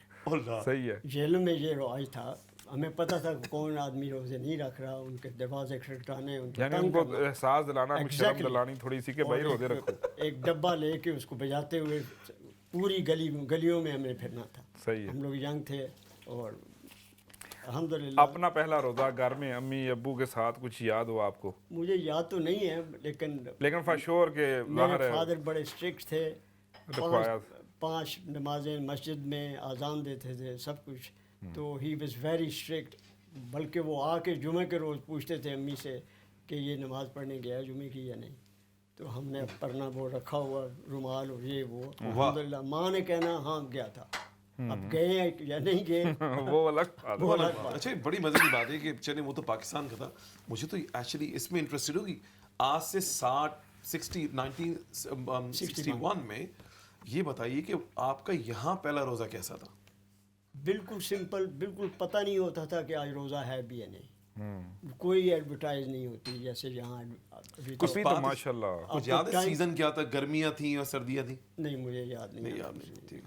Speaker 1: सही है।
Speaker 4: जेल में ये रवाज था, हमें पता था कौन आदमी रोज़े नहीं रख रहा, उनके दरवाजे खटखटाने,
Speaker 1: यानी उनको एहसास दिलाना, शर्म दिलानी थोड़ी सी कि भाई रोज़े रखो।
Speaker 4: एक डब्बा लेके उसको बजाते हुए पूरी गलियों में हमें फिरना था।
Speaker 1: सही है।
Speaker 4: हम लोग यंग थे और अल्हम्दुलिल्लाह।
Speaker 1: अपना पहला रोज़ा घर में अम्मी अब्बू के साथ कुछ याद हो आपको?
Speaker 4: मुझे याद तो नहीं है, लेकिन
Speaker 1: फॉर श्योर के
Speaker 4: मेरे फादर बड़े स्ट्रिक्ट थे। 5 नमाजें मस्जिद में आज़ान देते थे, सब कुछ। तो ही वाज वेरी स्ट्रिक्ट। बल्कि वो आके जुमे के रोज़ पूछते थे अम्मी से कि ये नमाज़ पढ़ने गया जुमे की या नहीं। तो हमने पढ़ना वो रखा हुआ रुमाल और ये वो, अल्हम्दुलिल्लाह। माँ ने कहना हाँ गया था, अब गए या नहीं गए
Speaker 1: वो अलग बात।
Speaker 2: अच्छा, बड़ी मजे की बात है कि चले वो तो पाकिस्तान का था, मुझे तो एक्चुअली इसमें इंटरेस्टेड होगी आज से 1961 में। ये बताइए कि आपका यहाँ पहला रोज़ा कैसा था?
Speaker 4: बिल्कुल सिंपल, बिल्कुल पता नहीं होता था कि आज रोज़ा है भी या नहीं। कोई एडवर्टाइज नहीं होती जैसे यहाँ।
Speaker 2: कुछ
Speaker 1: तो माशाल्लाह
Speaker 2: कुछ याद है सीजन क्या था? गर्मियाँ थी और सर्दियाँ थी?
Speaker 4: नहीं, मुझे याद नहीं।
Speaker 2: ठीक।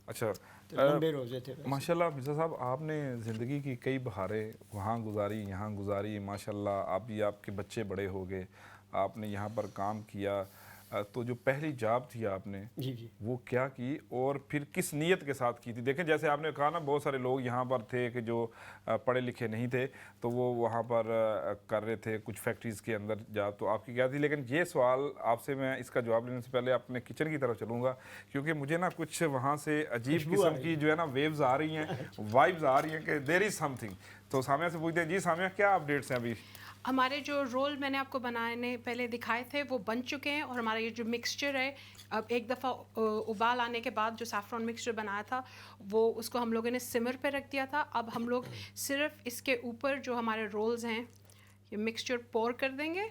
Speaker 1: अच्छा,
Speaker 4: लंबे रोजे थे
Speaker 1: माशाल्लाह। मिर्ज़ा साहब, आपने ज़िंदगी की कई बहारें वहाँ गुजारी, यहाँ गुजारी, माशाल्लाह। आप भी, आपके बच्चे बड़े हो गए, आपने यहाँ पर काम किया। तो जो पहली जॉब थी आपने
Speaker 4: जी
Speaker 1: वो क्या की और फिर किस नीयत के साथ की थी? देखें, जैसे आपने कहा ना, बहुत सारे लोग यहाँ पर थे कि जो पढ़े लिखे नहीं थे, तो वो वहाँ पर कर रहे थे कुछ फैक्ट्रीज़ के अंदर जॉब। तो आपकी क्या थी? लेकिन ये सवाल आपसे मैं इसका जवाब लेने से पहले अपने किचन की तरफ चलूँगा, क्योंकि मुझे ना कुछ वहाँ से अजीब किस्म की जो है ना वेव्स आ रही हैं, वाइब्स आ रही हैं कि देयर इज़ समथिंग। तो सामिया से पूछते हैं, जी सामिया, क्या अपडेट्स हैं अभी?
Speaker 3: हमारे जो रोल मैंने आपको बनाने पहले दिखाए थे वो बन चुके हैं, और हमारा ये जो मिक्सचर है, अब एक दफ़ा उबाल आने के बाद जो सैफ़रॉन मिक्सचर बनाया था वो उसको हम लोगों ने सिमर पे रख दिया था। अब हम लोग सिर्फ इसके ऊपर जो हमारे रोल्स हैं ये मिक्सचर पोर कर देंगे,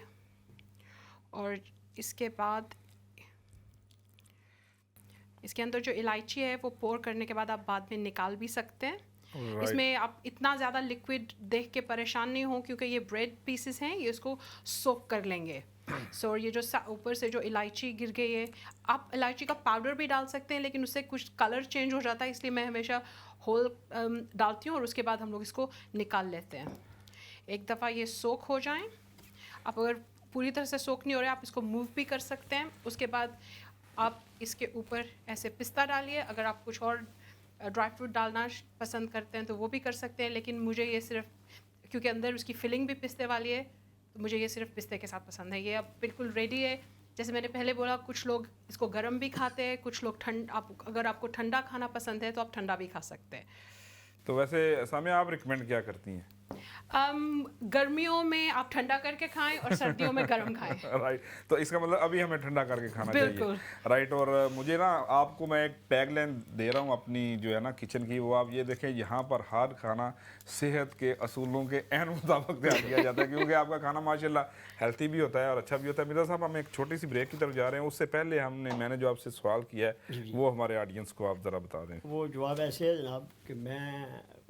Speaker 3: और इसके बाद इसके अंदर जो इलायची है वो पोर करने के बाद आप बाद में निकाल भी सकते हैं। इसमें आप इतना ज़्यादा लिक्विड देख के परेशान नहीं हो, क्योंकि ये ब्रेड पीसेस हैं, ये इसको सोक कर लेंगे. सो ये जो ऊपर से जो इलायची गिर गई है, आप इलायची का पाउडर भी डाल सकते हैं, लेकिन उससे कुछ कलर चेंज हो जाता है, इसलिए मैं हमेशा होल डालती हूँ और उसके बाद हम लोग इसको निकाल लेते हैं. एक दफ़ा ये सोक हो जाएं, आप अगर पूरी तरह से सोक नहीं हो रहे, आप इसको मूव भी कर सकते हैं. उसके बाद आप इसके ऊपर ऐसे पिस्ता डालिए. अगर आप कुछ और ड्राई फ्रूट डालना पसंद करते हैं तो वो भी कर सकते हैं, लेकिन मुझे ये सिर्फ, क्योंकि अंदर उसकी फिलिंग भी पिस्ते वाली है, तो मुझे ये सिर्फ पिस्ते के साथ पसंद है. ये अब बिल्कुल रेडी है. जैसे मैंने पहले बोला, कुछ लोग इसको गर्म भी खाते हैं, कुछ लोग अगर आपको ठंडा खाना पसंद है तो आप ठंडा भी खा सकते हैं.
Speaker 1: तो वैसे सामिया, आप रिकमेंड क्या करती हैं?
Speaker 3: गर्मियों में आप ठंडा करके खाएं और सर्दियों में गर्म खाएं.
Speaker 1: राइट, तो इसका मतलब अभी हमें ठंडा करके खाना चाहिए. राइट, और मुझे ना आपको मैं एक टैगलाइन दे रहा हूँ अपनी जो है ना किचन की, वो आप ये देखें, यहाँ पर हर खाना सेहत के असूलों के एन मुताबिक तैयार किया जाता है, क्योंकि आपका खाना माशाल्लाह हेल्थी भी होता है और अच्छा भी होता है. मिर्ज़ा साहब, हम एक छोटी सी ब्रेक की तरफ जा रहे हैं. उससे पहले मैंने जो आपसे सवाल किया है वो हमारे ऑडियंस को आप ज़रा बता दें.
Speaker 4: वो जवाब ऐसे है जनाब कि मैं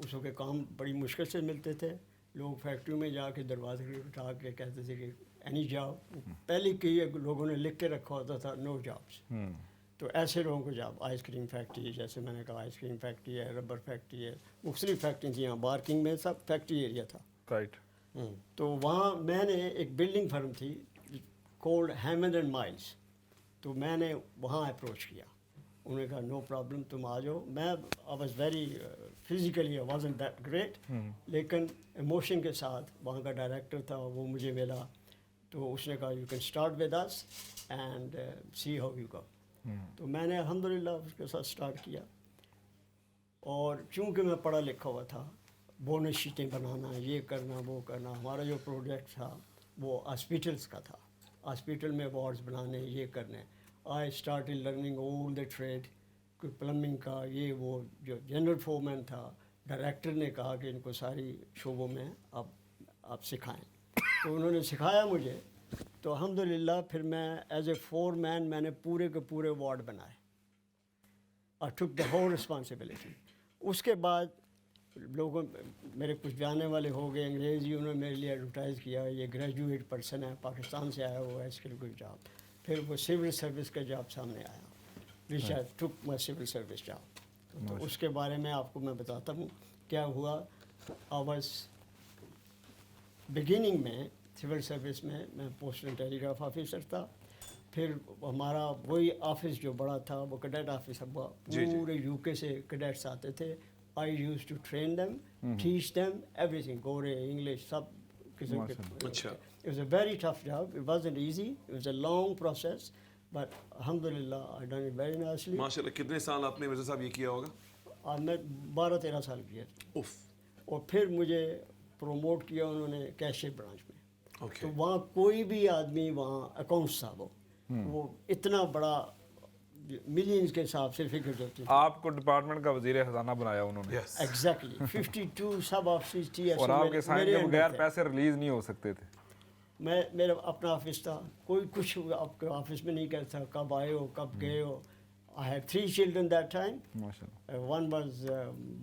Speaker 4: उसों के काम बड़ी मुश्किल से मिलते थे. लोग फैक्ट्री में जाके दरवाजे उठा के कहते थे कि एनी जॉब, पहले कई लोगों ने लिख के रखा होता था नो जॉब्स. तो ऐसे लोगों को जॉब, आइसक्रीम फैक्ट्री है, जैसे मैंने कहा आइसक्रीम फैक्ट्री है, रबर फैक्ट्री है, मुख्तलिफ फैक्ट्री थी. यहाँ बार्किंग में सब फैक्ट्री एरिया था.
Speaker 1: राइट.
Speaker 4: तो वहाँ मैंने एक बिल्डिंग फर्म थी कोल्ड हैमंड एंड माइल्स, तो मैंने वहाँ अप्रोच किया. उन्होंने कहा नो प्रॉब्लम, तुम आ जाओ. मैं I was very physically I wasn't that great, लेकिन इमोशन के साथ वहाँ का डायरेक्टर था, वो मुझे मिला, तो उसने कहा you can start with us and see how you go. तो मैंने अल्हम्दुलिल्लाह उसके साथ स्टार्ट किया. और चूँकि मैं पढ़ा लिखा हुआ था, बोनस शीटें बनाना, ये करना, वो करना, हमारा जो प्रोजेक्ट था वो हॉस्पिटल्स का था. हॉस्पिटल में वार्ड्स बनाने, ये करने. I started learning all the trade, कोई प्लम्बिंग का, ये वो. जो जनरल फोरमैन था, डायरेक्टर ने कहा कि इनको सारी शोबों में आप सिखाएं. तो उन्होंने सिखाया मुझे. तो अल्हम्दुलिल्लाह फिर मैं एज ए फोरमैन मैंने पूरे के पूरे वार्ड बनाए. आई टुक द होल रिस्पॉन्सिबिलिटी. उसके बाद लोगों, मेरे कुछ जाने वाले हो गए अंग्रेज़ी, उन्होंने मेरे लिए एडवर्टाइज़ किया, ये ग्रेजुएट पर्सन है, पाकिस्तान से आया हुआ है, इसके लिए कोई जॉब. फिर वो सिविल सर्विस का जॉब सामने आया, विच आई टुक माई सिविल सर्विस जॉब. तो उसके बारे में आपको मैं बताता हूँ क्या हुआ. आई वाज बिगिनिंग में सिविल सर्विस में मैं पोस्टल टेलीग्राफ ऑफिसर था. फिर हमारा वही ऑफिस जो बड़ा था वो कैडेट ऑफिस हुआ. पूरे यूके से कैडेट्स आते थे. I used to train them, teach them everything, गोरे, इंग्लिश, सब किस्म के.
Speaker 2: अच्छा.
Speaker 4: It was a very tough job. It wasn't easy. It was a long process, but alhamdulillah I done it very nicely.
Speaker 2: माशाल्लाह. कितने साल आपने मिर्ज़ा साहब ये किया होगा?
Speaker 4: और मैं 12-13 साल किया.
Speaker 2: उफ.
Speaker 4: और फिर मुझे प्रमोट किया उन्होंने कैशियर ब्रांच में.
Speaker 2: ओके.
Speaker 4: तो वहाँ कोई भी आदमी वहाँ अकाउंट्स था, वो इतना बड़ा मिलियंस के हिसाब से फिगर होती थी.
Speaker 1: आपको डिपार्टमेंट का वजीर खजाना बनाया उन्होंने.
Speaker 2: यस.
Speaker 4: एग्जैक्टली 52 सब ऑफिस थी.
Speaker 1: और आपके साइन के बगैर पैसे रिलीज नहीं हो सकते थे.
Speaker 4: मेरा अपना ऑफिस था, कोई कुछ आपके ऑफिस में नहीं कहता कब आए हो, कब गए हो. I had 3 children that time.
Speaker 1: माशाल्लाह.
Speaker 4: वन वाज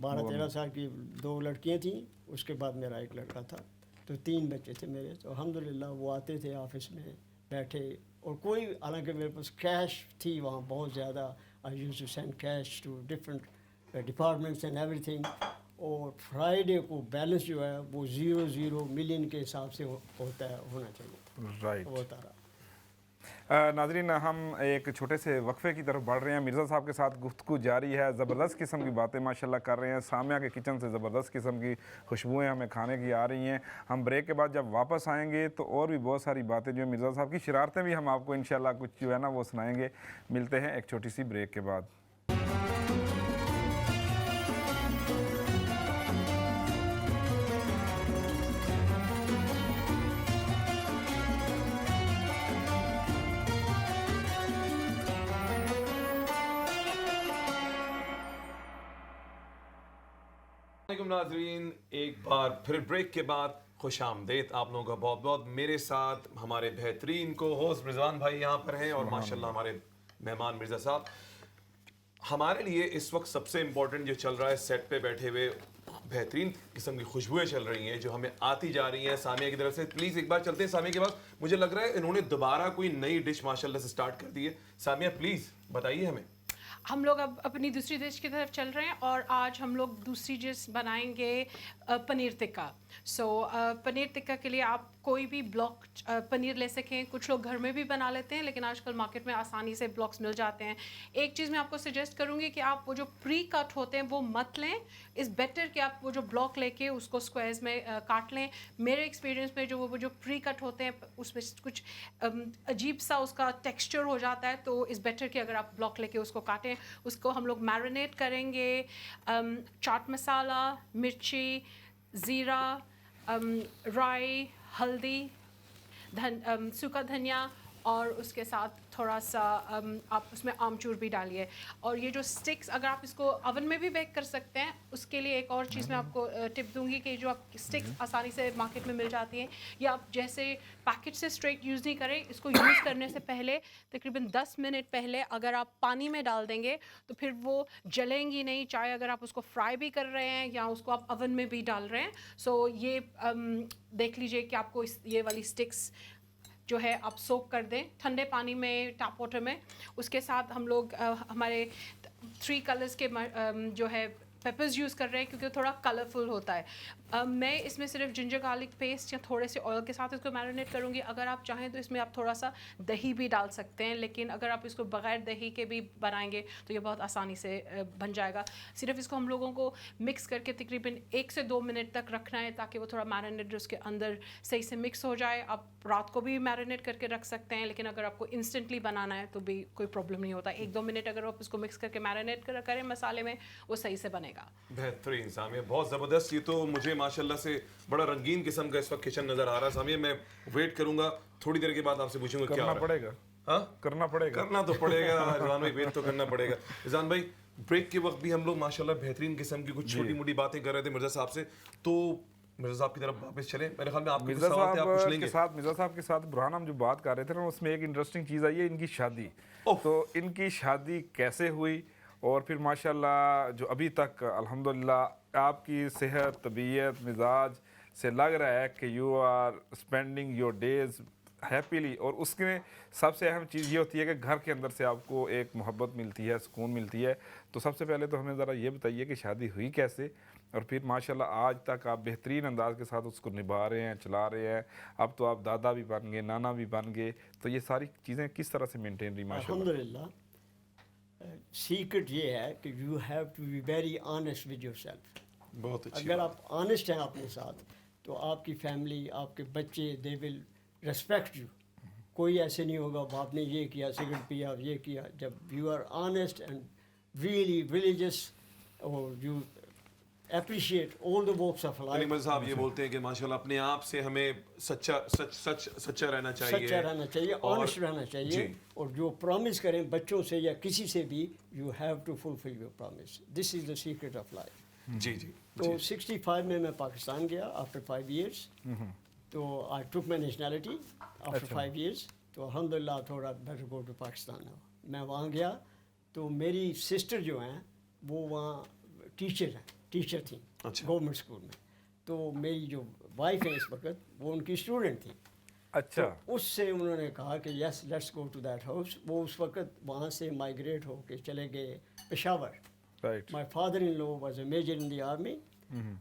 Speaker 4: 12-13 साल की, 2 लड़कियां थीं. उसके बाद मेरा एक लड़का था, तो 3 बच्चे थे मेरे. तो अल्हम्दुलिल्लाह वो आते थे ऑफिस में, बैठे. और कोई, हालांकि मेरे पास कैश थी वहाँ बहुत ज़्यादा. I used to send cash to different departments and everything. और फ्राइडे को बैलेंस जो है वो 0-0 मिलियन के हिसाब से होता है, होना चाहिए.
Speaker 1: राइट.
Speaker 4: वो तारा.
Speaker 1: नाज़रीन, हम एक छोटे से वक्फे की तरफ बढ़ रहे हैं. मिर्ज़ा साहब के साथ गुफ्तगू जारी है. ज़बरदस्त किस्म की बातें माशाल्लाह कर रहे हैं. सामिया के किचन से ज़बरदस्त किस्म की खुशबुएं हमें खाने की आ रही हैं. हम ब्रेक के बाद जब वापस आएंगे तो और भी बहुत सारी बातें जो है मिर्ज़ा साहब की शरारतें भी हम आपको इंशाल्लाह कुछ जो है ना वो सुनाएंगे. मिलते हैं एक छोटी सी ब्रेक के बाद.
Speaker 2: नाज़रीन, एक बार फिर ब्रेक के बाद खुश आमदेद आप लोगों का बहुत बहुत. मेरे साथ हमारे बेहतरीन को होस्ट रिजवान भाई यहाँ पर हैं और माशाल्लाह हमारे मेहमान मिर्ज़ा साहब. हमारे लिए इस वक्त सबसे इम्पोर्टेंट जो चल रहा है सेट पे बैठे हुए बेहतरीन किस्म की खुशबुएं चल रही हैं जो हमें आती जा रही हैं सामिया की तरफ से। प्लीज़ एक बार चलते हैं सामिया के पास। मुझे लग रहा है इन्होंने दोबारा कोई नई डिश माशाल्लाह से स्टार्ट कर दी है। सामिया प्लीज़ बताइए हमें।
Speaker 3: हम लोग अब अपनी दूसरी डिश की तरफ चल रहे हैं और आज हम लोग दूसरी डिश बनाएंगे पनीर टिक्का। पनीर टिक्का के लिए आप कोई भी ब्लॉक पनीर ले सकें। कुछ लोग घर में भी बना लेते हैं लेकिन आजकल मार्केट में आसानी से ब्लॉक्स मिल जाते हैं। एक चीज़ मैं आपको सजेस्ट करूँगी कि आप वो जो प्री कट होते हैं वो मत लें। इज़ बेटर कि आप वो जो ब्लॉक लेके उसको स्क्वायर्स में काट लें। मेरे एक्सपीरियंस में वो जो प्री कट होते हैं उसमें कुछ अजीब सा उसका टेक्सचर हो जाता है, तो इज़ बेटर कि अगर आप ब्लॉक लेके उसको काटें। उसको हम लोग मैरिनेट करेंगे चाट मसाला, मिर्ची, ज़ीरा, राई, हल्दी, सूखा धनिया और उसके साथ थोड़ा सा आप उसमें आमचूर भी डालिए। और ये जो स्टिक्स अगर आप इसको ओवन में भी बेक कर सकते हैं, उसके लिए एक और चीज़ मैं आपको टिप दूंगी कि जो आप स्टिक्स आसानी से मार्केट में मिल जाती हैं या आप जैसे पैकेट से स्ट्रेट यूज़ नहीं करें, इसको यूज़ करने से पहले तकरीबन 10 मिनट पहले अगर आप पानी में डाल देंगे तो फिर वो जलेंगी नहीं, चाहे अगर आप उसको फ्राई भी कर रहे हैं या उसको आप ओवन में भी डाल रहे हैं। सो ये देख लीजिए कि आपको ये वाली स्टिक्स जो है आप सोक कर दें ठंडे पानी में, टैप वाटर में। उसके साथ हम लोग हमारे 3 कलर्स के जो है पेपर्स यूज़ कर रहे हैं क्योंकि थोड़ा कलरफुल होता है। मैं इसमें सिर्फ जिंजर गार्लिक पेस्ट या थोड़े से ऑयल के साथ इसको मैरिनेट करूँगी। अगर आप चाहें तो इसमें आप थोड़ा सा दही भी डाल सकते हैं, लेकिन अगर आप इसको बग़ैर दही के भी बनाएंगे तो ये बहुत आसानी से बन जाएगा। सिर्फ इसको हम लोगों को मिक्स करके तकरीबन 1 से 2 मिनट तक रखना है ताकि वो थोड़ा मैरिनेट उसके अंदर सही से मिक्स हो जाए। आप रात को भी मैरिनेट करके रख सकते हैं, लेकिन अगर आपको इंस्टेंटली बनाना है तो भी कोई प्रॉब्लम नहीं होता। 1-2 मिनट अगर आप इसको मिक्स करके मैरिनेट करें मसाले में, वो सही से बनेगा।
Speaker 2: बेहतरीन सामिया, बहुत ज़बरदस्त। ये तो मुझे माशाल्लाह से बड़ा रंगीन किस्म का इस वक्त किचन नज़र आ रहा है। सामिया मैं वेट करूंगा, थोड़ी देर के बाद आपसे पूछूंगा क्या
Speaker 1: करना पड़ेगा।
Speaker 2: हाँ
Speaker 1: करना पड़ेगा,
Speaker 2: करना तो पड़ेगा रिजवान भाई, वेट तो करना पड़ेगा। रिजवान भाई ब्रेक के वक्त भी हम लोग माशाल्लाह बेहतरीन किस्म की कुछ छोटी मोटी बातें कर रहे थे मिर्जा साहब से, तो मिर्जा साहब की तरफ वापस चलें। मेरे ख्याल में आपके
Speaker 1: मिर्जा
Speaker 2: सवाल थे, आप पूछ
Speaker 1: साहब
Speaker 2: लेंगे।
Speaker 1: के साथ मिर्जा साहब के साथ बुरहान हम जो बात कर रहे थे ना, उसमें एक इंटरेस्टिंग चीज़ आई है इनकी शादी। तो इनकी शादी कैसे हुई और फिर माशाल्लाह जो अभी तक अल्हम्दुलिल्लाह आपकी सेहत, तबीयत, मिजाज से लग रहा है कि you are spending your days happily. और उसमें सबसे अहम चीज़ ये होती है कि घर के अंदर से आपको एक मोहब्बत मिलती है, सुकून मिलती है। तो सबसे पहले तो हमें ज़रा ये बताइए कि शादी हुई कैसे और फिर माशाल्लाह आज तक आप बेहतरीन अंदाज के साथ उसको निभा रहे हैं, चला रहे हैं। अब तो आप दादा भी बन गए, नाना भी बन गए, तो ये सारी चीज़ें किस तरह से मेंटेन रही माशाल्लाह?
Speaker 4: अल्हम्दुलिल्लाह सीक्रेट ये है कि you have to be very honest with yourself.
Speaker 2: बहुत अच्छी
Speaker 4: अगर आप ऑनेस्ट हैं अपने साथ तो आपकी फैमिली, आपके बच्चे, दे विल रेस्पेक्ट यू। कोई ऐसे नहीं होगा आपने ये किया, सिगरेट पिया और ये किया। जब you are honest and really religious और you appreciate all the walks of life।
Speaker 2: Mirza साहब ये बोलते हैं कि माशाल्लाह अपने आप से हमें सच्चा रहना चाहिए,
Speaker 4: सच्चा रहना चाहिए, ऑनेस्ट रहना चाहिए। और जो प्रॉमिस करें बच्चों से या किसी से भी, you have to fulfil your promise. This is the secret of life.
Speaker 2: जी जी।
Speaker 4: तो 65 में मैं पाकिस्तान गया आफ्टर 5 years। तो आई टुक माई नेशनैलिटी आफ्टर 5 years। तो अल्हम्दुलिल्लाह थोड़ा बेटर गो टू पाकिस्तान। मैं वहाँ गया तो मेरी सिस्टर जो हैं वो वहाँ टीचर थी गवर्नमेंट स्कूल में। तो मेरी जो वाइफ है इस वक्त वो उनकी स्टूडेंट थी।
Speaker 1: अच्छा।
Speaker 4: तो उससे उन्होंने कहा कि yes let's go to that house. वो उस वक्त वहाँ से माइग्रेट होके चले गए Peshawar.
Speaker 1: Right.
Speaker 4: My father in law was a major in the army.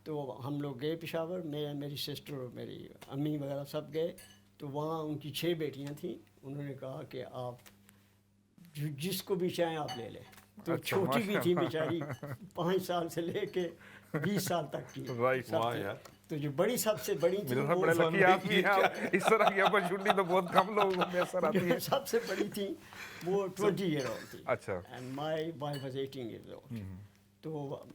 Speaker 4: तो हम लोग गए पेशावर, मेरी सिस्टर और मेरी अम्मी वगैरह सब गए। तो वहाँ उनकी 6 बेटियाँ थीं। उन्होंने कहा कि आप जिसको भी चाहें आप ले लें। तो छोटी भी थी बेचारी, 5 साल से लेके 20 साल तक की।
Speaker 1: राइट।
Speaker 2: वाह यार।
Speaker 4: तो जो बड़ी सबसे बड़ी थी
Speaker 1: मेरे बड़े लकी आदमी हैं। इस तरह की अपॉर्चुनिटी तो बहुत कम लोगों को मैसर आती है।
Speaker 4: सबसे बड़ी थी वो 20 year old थी।
Speaker 1: अच्छा।
Speaker 4: And my wife was 18 years old। तो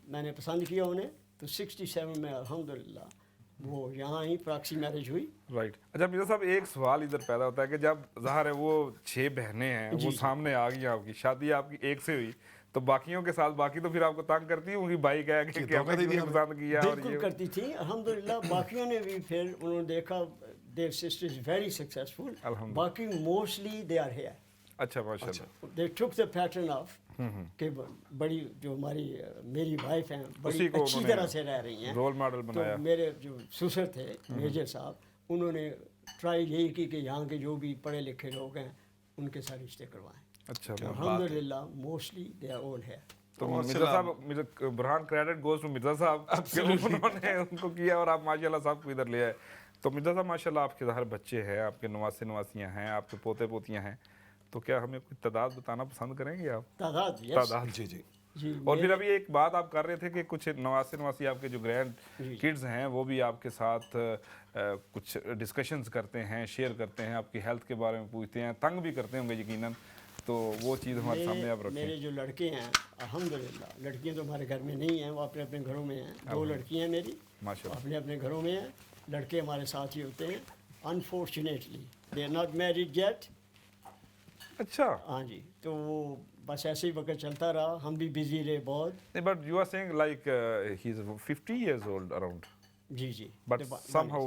Speaker 4: मैंने पसंद किया उन्हें। तो 67 में अल्हम्दुलिल्लाह वो यहाँ ही प्रॉक्सी मैरिज हुई।
Speaker 1: राइट। अच्छा मिर्जा साहब एक सवाल इधर पैदा होता है कि जब ज़ाहिर है वो 6 बहनें हैं, वो सामने आ गई, आपकी शादी आपकी एक से हुई, तो बाकियों के साथ बाकी तो फिर आपको तंग करती होंगी, भाई कह के कि आपने क्यों पसंद किया और
Speaker 4: बिल्कुल
Speaker 1: ये
Speaker 4: करती थी। अल्हम्दुलिल्लाह बाकियों ने भी फिर उन्होंने देखा their sister is very successful. बाकी मोस्टली दे आर हियर।
Speaker 1: अच्छा माशाल्लाह.
Speaker 4: they took the pattern of کہ بڑی جو ہماری میری وائف ہیں بڑی
Speaker 1: اسی کو
Speaker 4: اچھی
Speaker 1: انہوں نے
Speaker 4: طرح سے رہ رہی ہیں.
Speaker 1: رول ماڈل
Speaker 4: تو
Speaker 1: بنایا.
Speaker 4: میرے جو سسر تھے میجر صاحب انہوں نے ٹرائی یہی کی کہ یہاں کے جو بھی پڑھے لکھے لوگ ہیں ان کے ساتھ رشتے کروائیں.
Speaker 1: اچھا
Speaker 4: الحمدللہ mostly they are all here.
Speaker 1: تو Mirza Sahib Burhan credit goes to Mirza Sahib کہ انہوں نے ان کو کیا اور آپ ماشاءاللہ صاحب کو ادھر لے آئے. تو مرزا صاحب ماشاءاللہ آپ کے ظاہر بچے ہیں, آپ کے نواسے نواسیاں ہیں, آپ کے پوتے پوتیاں ہیں, تو کیا ہمیں کوئی تعداد بتانا پسند کریں گے آپ؟
Speaker 4: تعداد
Speaker 2: جی جی
Speaker 4: جی.
Speaker 1: اور پھر ابھی ایک بات آپ کر رہے تھے کہ کچھ نواسے نواسی آپ کے جو گرینڈ کڈز ہیں وہ بھی آپ کے ساتھ کچھ ڈسکشنز کرتے ہیں, شیئر کرتے ہیں, آپ کی ہیلتھ کے بارے میں پوچھتے ہیں, تنگ بھی کرتے ہوں گے یقیناً, تو وہ چیز ہمارے سامنے آپ رکھیں.
Speaker 4: میرے جو لڑکے ہیں الحمدللہ, لڑکیاں تو ہمارے گھر میں نہیں ہیں, وہ اپنے اپنے گھروں میں ہیں. 2 لڑکیاں ہیں میری,
Speaker 1: ماشاءاللہ.
Speaker 4: اپنے اپنے گھروں میں ہیں. لڑکے ہمارے ساتھ ہی ہوتے ہیں. Unfortunately they are not married yet.
Speaker 1: اچھا.
Speaker 4: ہاں جی, تو وہ بس ایسے ہی وقت چلتا رہا, ہم بھی بزی رہے بہت.
Speaker 1: نہیں, but you are saying like he is 50 years old around.
Speaker 4: G G.
Speaker 1: But somehow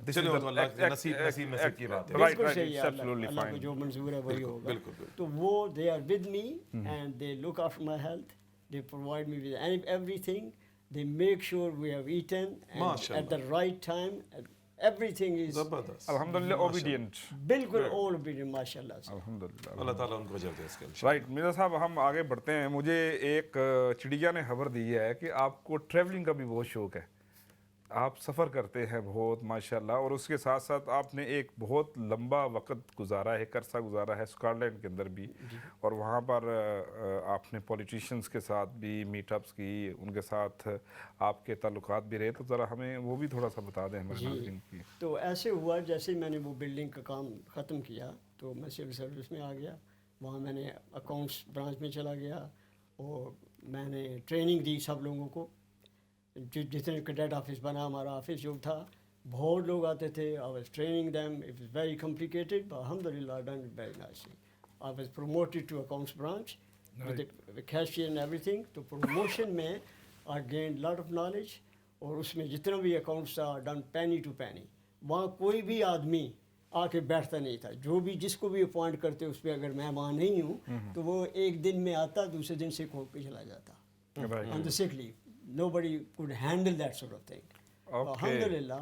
Speaker 4: this
Speaker 2: چلو نصیب میں سے کی بات ہے.
Speaker 4: بالکل صحیح ہے, اللہ کو جو منظور ہے وہی ہوگا. تو وہ they are with me and they look after my health, they provide me with everything, they make sure we have eaten and at the right time, everything is
Speaker 2: زبردست.
Speaker 1: الحمدللہ obedient.
Speaker 4: بالکل all obedient ماشاءاللہ سے.
Speaker 1: الحمدللہ.
Speaker 2: اللہ تعالیٰ ان کو اجر دے اس کے.
Speaker 1: رائٹ مرزا صاحب, ہم آگے بڑھتے ہیں. مجھے ایک چڑیا نے خبر دی ہے کہ آپ کو ٹریولنگ کا بھی بہت شوق ہے, آپ سفر کرتے ہیں بہت ماشاءاللہ, اور اس کے ساتھ ساتھ آپ نے ایک بہت لمبا وقت گزارا ہے, ایک عرصہ گزارا ہے اسکاٹ لینڈ کے اندر بھی, اور وہاں پر آپ نے پولیٹیشینس کے ساتھ بھی میٹ اپس کی, ان کے ساتھ آپ کے تعلقات بھی رہے, تو ذرا ہمیں وہ بھی تھوڑا سا بتا دیں ہمارے ناظرین کی.
Speaker 4: تو ایسے ہوا جیسے میں نے وہ بلڈنگ کا کام ختم کیا تو میں سول سروس میں آ گیا. وہاں میں نے اکاؤنٹس برانچ میں چلا گیا اور میں نے ٹریننگ دی سب لوگوں کو. جتنے کیڈٹ آفس بنا ہمارا آفس جو تھا, بہت لوگ آتے تھے. I was training them. It was very complicated, but alhamdulillah I done it very nicely. I was promoted to accounts branch with the cashier and everything. تو promotion میں I gained lot of knowledge, اور اس میں جتنا بھی accounts تھا done penny to penny. وہاں کوئی بھی آدمی آ کے بیٹھتا نہیں تھا, جو بھی جس کو بھی اپوائنٹ کرتے اس پہ اگر میں وہاں نہیں ہوں تو وہ ایک دن میں آتا, دوسرے دن سے کھول کے چلا جاتا on the sick leave. Nobody could handle that sort of thing. Alhamdulillah.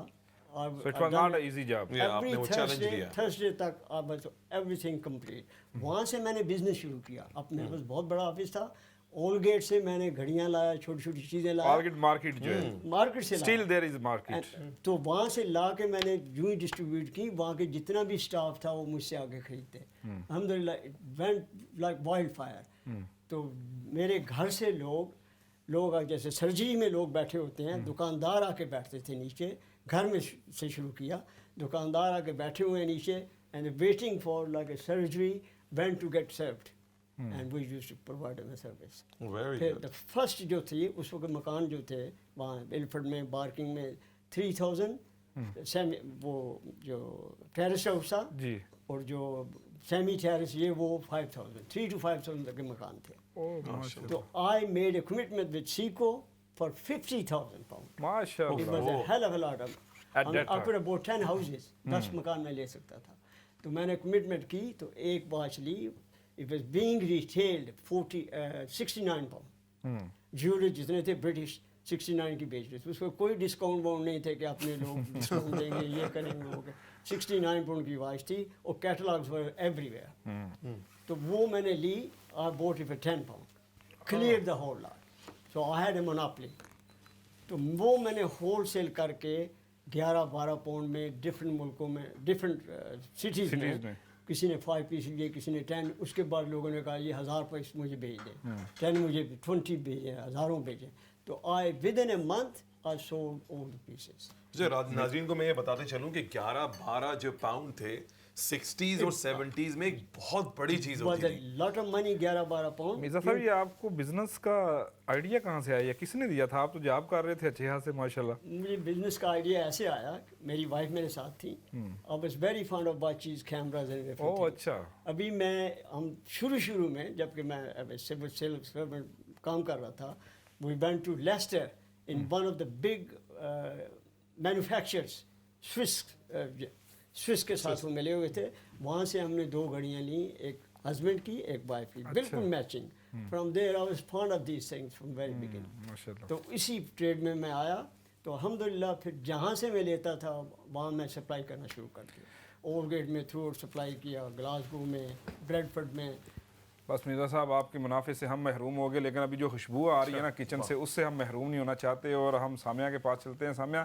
Speaker 1: So it was not an easy job.
Speaker 4: Every Thursday تک everything complete. وہاں سے میں نے بزنس شروع کیا. اپنے پاس بہت بڑا آفس تھا. اول گیٹ سے میں نے گھڑیاں لایا, چھوٹی چھوٹی چیزیں لایا.
Speaker 1: مارکیٹ جو ہے
Speaker 4: مارکیٹ سے
Speaker 1: still there is market.
Speaker 4: تو وہاں سے لا کے میں نے یوں ہی ڈسٹریبیوٹ کی. وہاں کے جتنا بھی اسٹاف تھا وہ مجھ سے آگے خریدتے. الحمدللہ it went like wildfire. تو میرے گھر سے لوگ جیسے سرجری میں لوگ بیٹھے ہوتے ہیں, دکاندار آ کے بیٹھتے تھے نیچے. گھر میں سے شروع کیا, دکاندار آ کے بیٹھے ہوئے ہیں نیچے, and waiting for like a surgery when to get served, and we use to provide a service. پھر فرسٹ جو تھی اس وقت مکان جو تھے وہاں ایلفرڈ میں بارکنگ میں 3000 وہ جو ٹیرس ہاؤس تھا, اور جو سیمی ٹیرس یہ وہ 5000 3 to 5000 تک کے مکان تھے. تو I made a commitment with SECO for 50,000 pounds.
Speaker 1: MashaAllah.
Speaker 4: It was a hell of a lot of. I could have bought 10 houses. 10 مکان میں لے سکتا تھا. تو میں نے کمٹمنٹ کی تو ایک واچ لی. It was being retailed 69 pounds. Jewellery جتنے تھے برٹش 69 کی بیچ رہے تھے. اس کو کوئی ڈسکاؤنٹ واؤنٹ نہیں تھے کہ اپنے لوگ ڈسکاؤنٹ دیں گے, یہ کریں گے, وہ 69 پاؤنڈ کی واچ تھی, اور کیٹلاگز were everywhere. تو وہ میں نے لی. I bought it for 10 pounds. Cleared the whole lot. So I had a monopoly. تو وہ میں نے ہول سیل کر کے 11-12 پاؤنڈ میں ڈفرینٹ ملکوں میں ڈفرینٹ سٹیز میں, کسی نے 5 پیس لیے, کسی نے 10. اس کے بعد لوگوں نے کہا یہ 1000 پیس مجھے بھیج دیں, 10 مجھے 20 بھیجیں, ہزاروں بھیجیں. تو within a month I sold all the pieces.
Speaker 2: ناظرین کو میں یہ بتاتے چلوں کہ 11-12 جو پاؤنڈ تھے 60s اور 70s میں ایک بہت بڑی چیز ہوتی تھی.
Speaker 4: Lot of money 11-12 pound.
Speaker 1: Mirza صاحب یہ آپ کو بزنس کا آئیڈیا کہاں سے آیا, کس نے دیا تھا؟ آپ تو جاب کر رہے تھے اچھے خاصے ماشاءاللہ.
Speaker 4: مجھے بزنس کا آئیڈیا ایسے آیا, میری وائف میرے ساتھ تھی. I was very fond of watches, cameras and everything.
Speaker 1: اوہ اچھا.
Speaker 4: ابھی ہم شروع میں جب کہ میں سول سیلس میں کام کر رہا تھا, we went to Leicester in one of the big manufacturers, Swiss Swiss के साथ वो मिले हुए थे, वहाँ से हमने 2 घड़ियाँ ली, एक हस्बैंड की एक वाइफ की, बिल्कुल matching. From there I was fond of these things from very beginning.
Speaker 1: माशाल्लाह.
Speaker 4: तो इसी ट्रेड में मैं आया, तो अल्हम्दुलिल्लाह फिर जहाँ से मैं लेता था वहाँ मैं सप्लाई करना शुरू कर दिया. ओवरगेट में थ्रू सप्लाई किया, ग्लासगो में, ब्रेडफोर्ड में.
Speaker 1: बस मिर्ज़ा साहब आपके मुनाफे से हम महरूम हो गए, लेकिन अभी जो खुशबू आ रही है ना किचन से, उससे हम महरूम नहीं होना चाहते. और हम सामिया के पास चलते हैं. सामिया,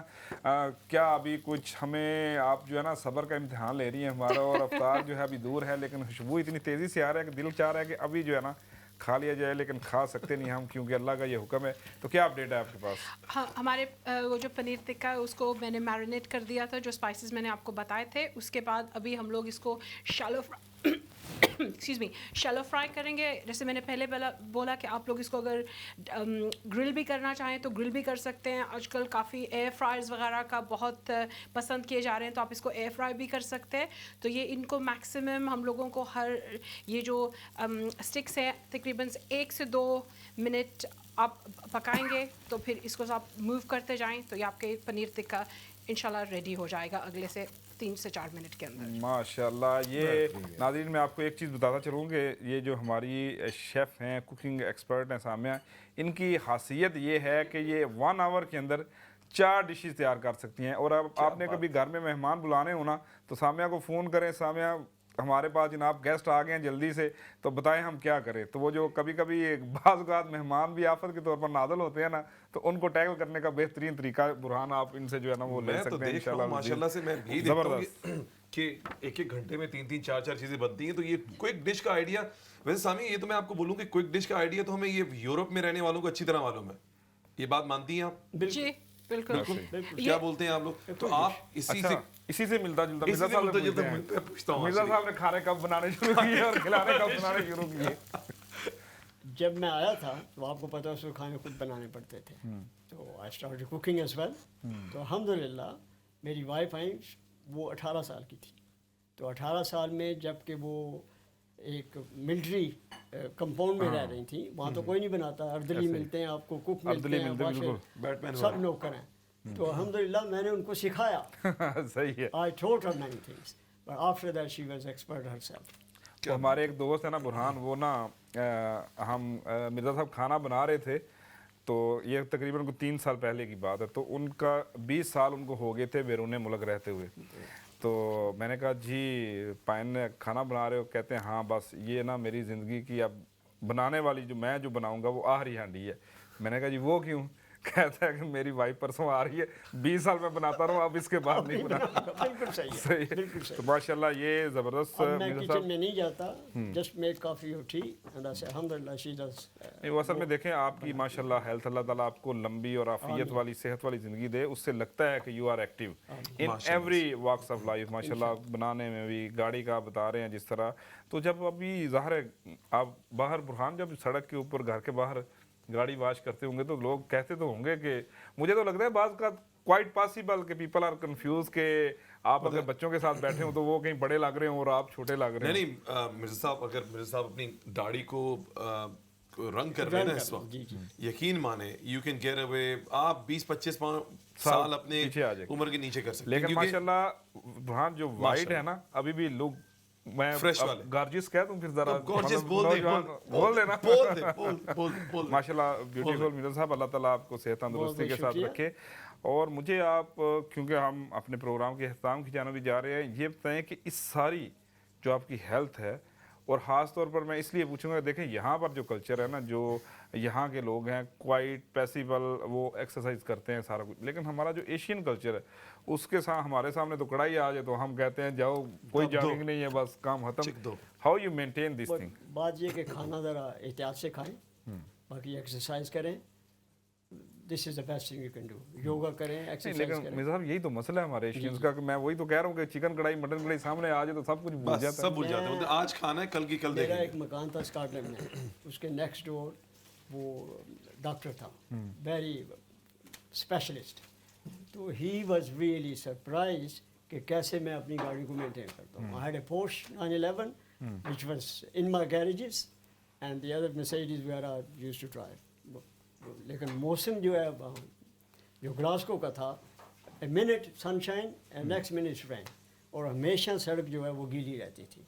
Speaker 1: क्या अभी कुछ हमें आप जो है ना सब्र का इम्तिहान ले रही हैं हमारा, और अफ्तार जो है अभी दूर है, लेकिन खुशबू इतनी तेज़ी से आ रहा है कि दिल चाह रहा है कि अभी जो है ना खा लिया जाए, लेकिन खा सकते नहीं हम क्योंकि अल्लाह का ये हुक्म है. तो क्या अपडेट है आपके पास?
Speaker 3: हाँ, हमारे वो जो पनीर टिक्का है उसको मैंने मैरिनेट कर दिया था, जो स्पाइसेस मैंने आपको बताए थे. उसके बाद अभी हम लोग इसको shallow excuse me shallow fry करेंगे. जैसे मैंने पहले बोला कि आप लोग इसको अगर ग्रिल भी करना चाहें तो ग्रिल भी कर सकते हैं. आजकल काफ़ी एयर फ्रायर्स वगैरह का बहुत पसंद किए जा रहे हैं, तो आप इसको एयर फ्राई भी कर सकते हैं. तो ये इनको मैक्सिमम हम लोगों को हर ये जो स्टिक्स है तकरीबन 1 से 2 मिनट आप पकाएंगे, तो फिर इसको आप मूव करते जाएं, तो ये आपके पनीर टिक्का इंशाल्लाह रेडी हो जाएगा अगले से 3 से 4 मिनट के अंदर.
Speaker 1: माशाल्लाह. ये नाज़रीन मैं आपको एक चीज़ बताता चलूँ कि ये जो हमारी शेफ़ हैं, कुकिंग एक्सपर्ट हैं सामिया, इनकी खासियत ये है कि ये 1 आवर के अंदर 4 डिशेस तैयार कर सकती हैं. और अब आपने कभी घर में मेहमान बुलाने हो ना, तो सामिया को फ़ोन करें, सामिया हमारे पास जनाब गेस्ट आ गए हैं जल्दी से, तो बताएं हम क्या करें. तो वो जो कभी कभी बाज़ मेहमान भी आफत के तौर पर नादल होते हैं ना, तो उनको टैकल करने का बेहतरीन तरीका बुरहान आप इनसे जो है ना वो ले
Speaker 2: मैं तो
Speaker 1: सकते हैं
Speaker 2: देख रहा हूँ माशाल्लाह से. मैं भी देखता हूँ कि 1-1 घंटे में 3-3 4-4 चीज़ें बनती हैं. तो ये क्विक डिश का आइडिया, वैसे सामी ये तो मैं आपको बोलूँ कि क्विक डिश का आइडिया तो हमें ये यूरोप में रहने वालों को अच्छी तरह मालूम है. ये बात मानती हैं आप?
Speaker 3: जी बिल्कुल.
Speaker 2: क्या बोलते हैं आप लोग? तो आप
Speaker 1: इसी से मिलता जुलता
Speaker 2: इसी से
Speaker 1: मिर्ज़ा साहब
Speaker 2: मिलता
Speaker 1: से
Speaker 2: जुलता
Speaker 1: पूछते हैं.
Speaker 2: पूछता हूँ
Speaker 1: मिर्ज़ा साहब ने खाने कब बनाने शुरू किए और खिलाने कब बनाने शुरू किए?
Speaker 4: जब मैं आया था तो आपको पता है उसको खाने खुद बनाने पड़ते थे. तो I started cooking as well. तो अल्हम्दुलिल्लाह मेरी वाइफ आई, वो 18 साल की थी. तो 18 साल में जबकि वो एक मिलिट्री कंपाउंड में रह रही थी, वहाँ तो कोई नहीं बनाता. अर्दली मिलते हैं आपको, कुक मिलते हैं, वाशर, सब नौकर हैं. तो अल्हम्दुलिल्लाह मैंने उनको सिखाया.
Speaker 1: सही है.
Speaker 4: I taught her many things, but after that she was expert herself.
Speaker 1: तो हमारे एक दोस्त है ना बुरहान, वो ना हम मिर्ज़ा साहब खाना बना रहे थे, तो ये तकरीबन 3 साल पहले की बात है. तो उनका 20 साल उनको हो गए थे बैरून मुल्क रहते हुए. तो मैंने कहा जी पाइन खाना बना रहे हो? कहते हैं हाँ बस ये ना मेरी ज़िंदगी की अब बनाने वाली जो मैं जो बनाऊंगा वो आखिरी हांडी है. मैंने कहा जी वो क्यों? कहता है कि मेरी वाइफ परसों आ रही है, 20 साल में बनाता रहूँ, अब इसके बाद नहीं बना.
Speaker 4: बिल्कुल सही है,
Speaker 1: सही.
Speaker 4: बिल्कुल सही.
Speaker 1: तो माशाल्लाह ये ज़बरदस्त.
Speaker 4: अब मैं किचन में नहीं जाता, जस्ट मेक कॉफ़ी और टी एंड आई से अल्हम्दुलिल्लाह शी डज.
Speaker 1: नहीं वो असल में देखें आपकी माशाल्लाह हेल्थ, अल्लाह ताला आपको लंबी और आफियत वाली सेहत वाली ज़िंदगी दे. उससे लगता है कि you are active in every walks of life. माशाल्लाह बनाने में भी, गाड़ी का बता रहे हैं जिस तरह. तो जब अभी ज़ाहिर है आप बाहर बुरहान जब सड़क के ऊपर घर के बाहर गाड़ी वॉश करते होंगे तो लोग कहते तो होंगे कि मुझे तो लगता है बात का क्वाइट पॉसिबल कि पीपल आर कंफ्यूज के आप अगर बच्चों के साथ बैठे हो तो वो कहीं बड़े लग रहे हो और आप छोटे लग रहे हो.
Speaker 2: नहीं मिर्ज़ा साहब, अगर मिर्ज़ा साहब अपनी दाढ़ी को रंग कर रहे हैं ना इस वक्त, यकीन माने यू कैन गेट अवे. आप 20-25 साल अपने उम्र के नीचे कर सकते हैं.
Speaker 1: लेकिन माशाल्लाह बुरहान जो वाइट है ना अभी भी लुक, मैं गार्जियस कह दूं फिर जरा
Speaker 2: गॉर्जियस बोल
Speaker 1: देना.
Speaker 2: बोल
Speaker 1: माशाल्लाह ब्यूटीफुल. मिर्ज़ा साहब अल्लाह ताला आपको सेहत तंदुरुस्ती के साथ रखे. और मुझे आप क्योंकि हम अपने प्रोग्राम के अख्ताम की जानिब भी जा रहे हैं, ये बताएं कि इस सारी जो आपकी हेल्थ है, और ख़ास तौर पर मैं इसलिए पूछूंगा, देखें यहाँ पर जो कल्चर है ना, जो यहाँ के लोग हैं क्वाइट पैसिबल, वो एक्सरसाइज करते हैं सारा कुछ. लेकिन हमारा जो एशियन कल्चर है उसके साथ हमारे सामने तो कढ़ाई आ जाए तो हम कहते हैं जाओ कोई जॉगिंग नहीं है, बस काम खत्म. How you maintain this thing?
Speaker 4: बात ये कि खाना ज़रा एहतियात से खाएं, बाकी एक्सरसाइज करें. This is the best thing you can do. Yoga करें, एक्सरसाइज करें.
Speaker 1: लेकिन मिर्ज़ा साहब यही तो मसला है हमारे एशियंस का, कि मैं वही तो कह रहा हूँ कि चिकन कढ़ाई मटन कढ़ाई सामने आ जाए तो सब कुछ भूल जाता है.
Speaker 2: सब भूल जाते हैं. आज खाना है, कल की कल
Speaker 4: मेरा
Speaker 2: देखेंगे.
Speaker 4: एक मकान था स्कॉटलैंड में, उसके नेक्स्ट डोर वो डॉक्टर था, वेरी स्पेशलिस्ट. तो ही वाज रियली सरप्राइज कि कैसे मैं अपनी गाड़ी को मेंटेन करता हूँ. I had a Porsche 911 which was in my garages and the other Mercedes where I used to drive. लेकिन मौसम जो है वहाँ जो ग्लासगो का था, a minute sunshine and next minute rain. اور ہمیشہ سڑک جو ہے وہ گیلی رہتی تھی.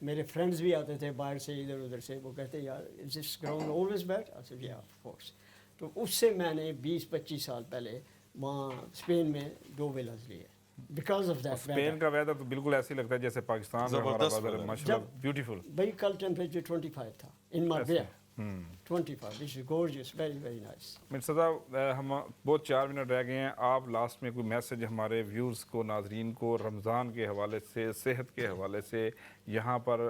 Speaker 4: میرے فرینڈز بھی آتے تھے باہر سے ادھر ادھر سے, وہ کہتے یار is this ground always bad? I said yeah of course. تو اس سے میں نے 20-25 سال پہلے وہاں اسپین میں 2 ویلاز لیے بیکاز آف دیٹ.
Speaker 1: اسپین کا ویدر تو بالکل ایسے ہی لگتا ہے جیسے پاکستان میں ہمارا ویدر ہے ماشاءاللہ بیوٹیفل.
Speaker 4: بھائی کل ٹیمپریچر 25 تھا ان ماربیا. 25 which is gorgeous, very very nice.
Speaker 1: Mirza صاحب ہم بہت 4 منٹ رہ گئے ہیں, آپ لاسٹ میں کوئی میسج ہمارے ویورز کو, ناظرین کو رمضان کے حوالے سے, صحت کے حوالے سے, یہاں پر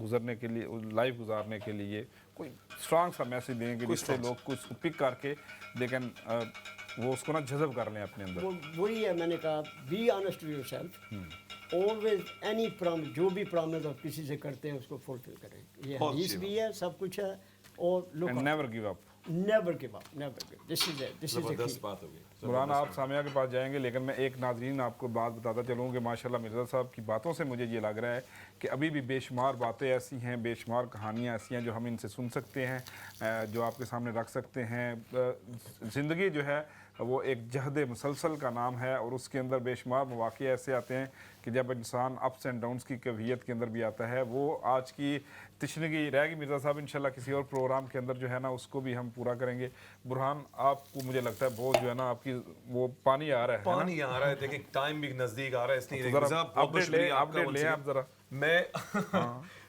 Speaker 1: گزرنے کے لیے, لائف گزارنے کے لیے کوئی اسٹرانگ سا میسج دیں کہ جس سے لوگ کچھ پک کر کے لیکن وہ اس کو نا جذب کر لیں اپنے اندر.
Speaker 4: وہ وہی ہے, میں نے کہا be honest with yourself, always any promise, جو بھی پرامس آپ کسی سے کرتے ہیں اس کو فلفل کریں. یہ حدیث بھی ہے, سب کچھ ہے. اور
Speaker 1: and never give up.
Speaker 4: Never give up, never give. This is it, this is
Speaker 2: زبردست بات ہوگی.
Speaker 1: برہان آپ سامیہ کے پاس جائیں گے, لیکن میں ایک ناظرین آپ کو بات بتاتا چلوں کہ ماشاءاللہ مرزا صاحب کی باتوں سے مجھے یہ لگ رہا ہے کہ ابھی بھی بے شمار باتیں ایسی ہیں, بے شمار کہانیاں ایسی ہیں جو ہم ان سے سن سکتے ہیں, جو آپ کے سامنے رکھ سکتے ہیں. زندگی جو ہے وہ ایک جہد مسلسل کا نام ہے, اور اس کے اندر بے شمار مواقع ایسے آتے ہیں کہ جب انسان اپس اینڈ ڈاؤنس کی کیفیت کے اندر بھی آتا ہے. وہ آج کی تشنگی رہے گی مرزا صاحب, انشاءاللہ کسی اور پروگرام کے اندر جو ہے نا اس کو بھی ہم پورا کریں گے. برہان آپ کو مجھے لگتا ہے بہت جو ہے نا آپ کی وہ پانی آ رہا ہے,
Speaker 2: پانی آ رہا ہے, دیکھیں ٹائم بھی نزدیک آ رہا ہے, اس لیے
Speaker 1: اپڈیٹ لیں آپ ذرا.
Speaker 2: میں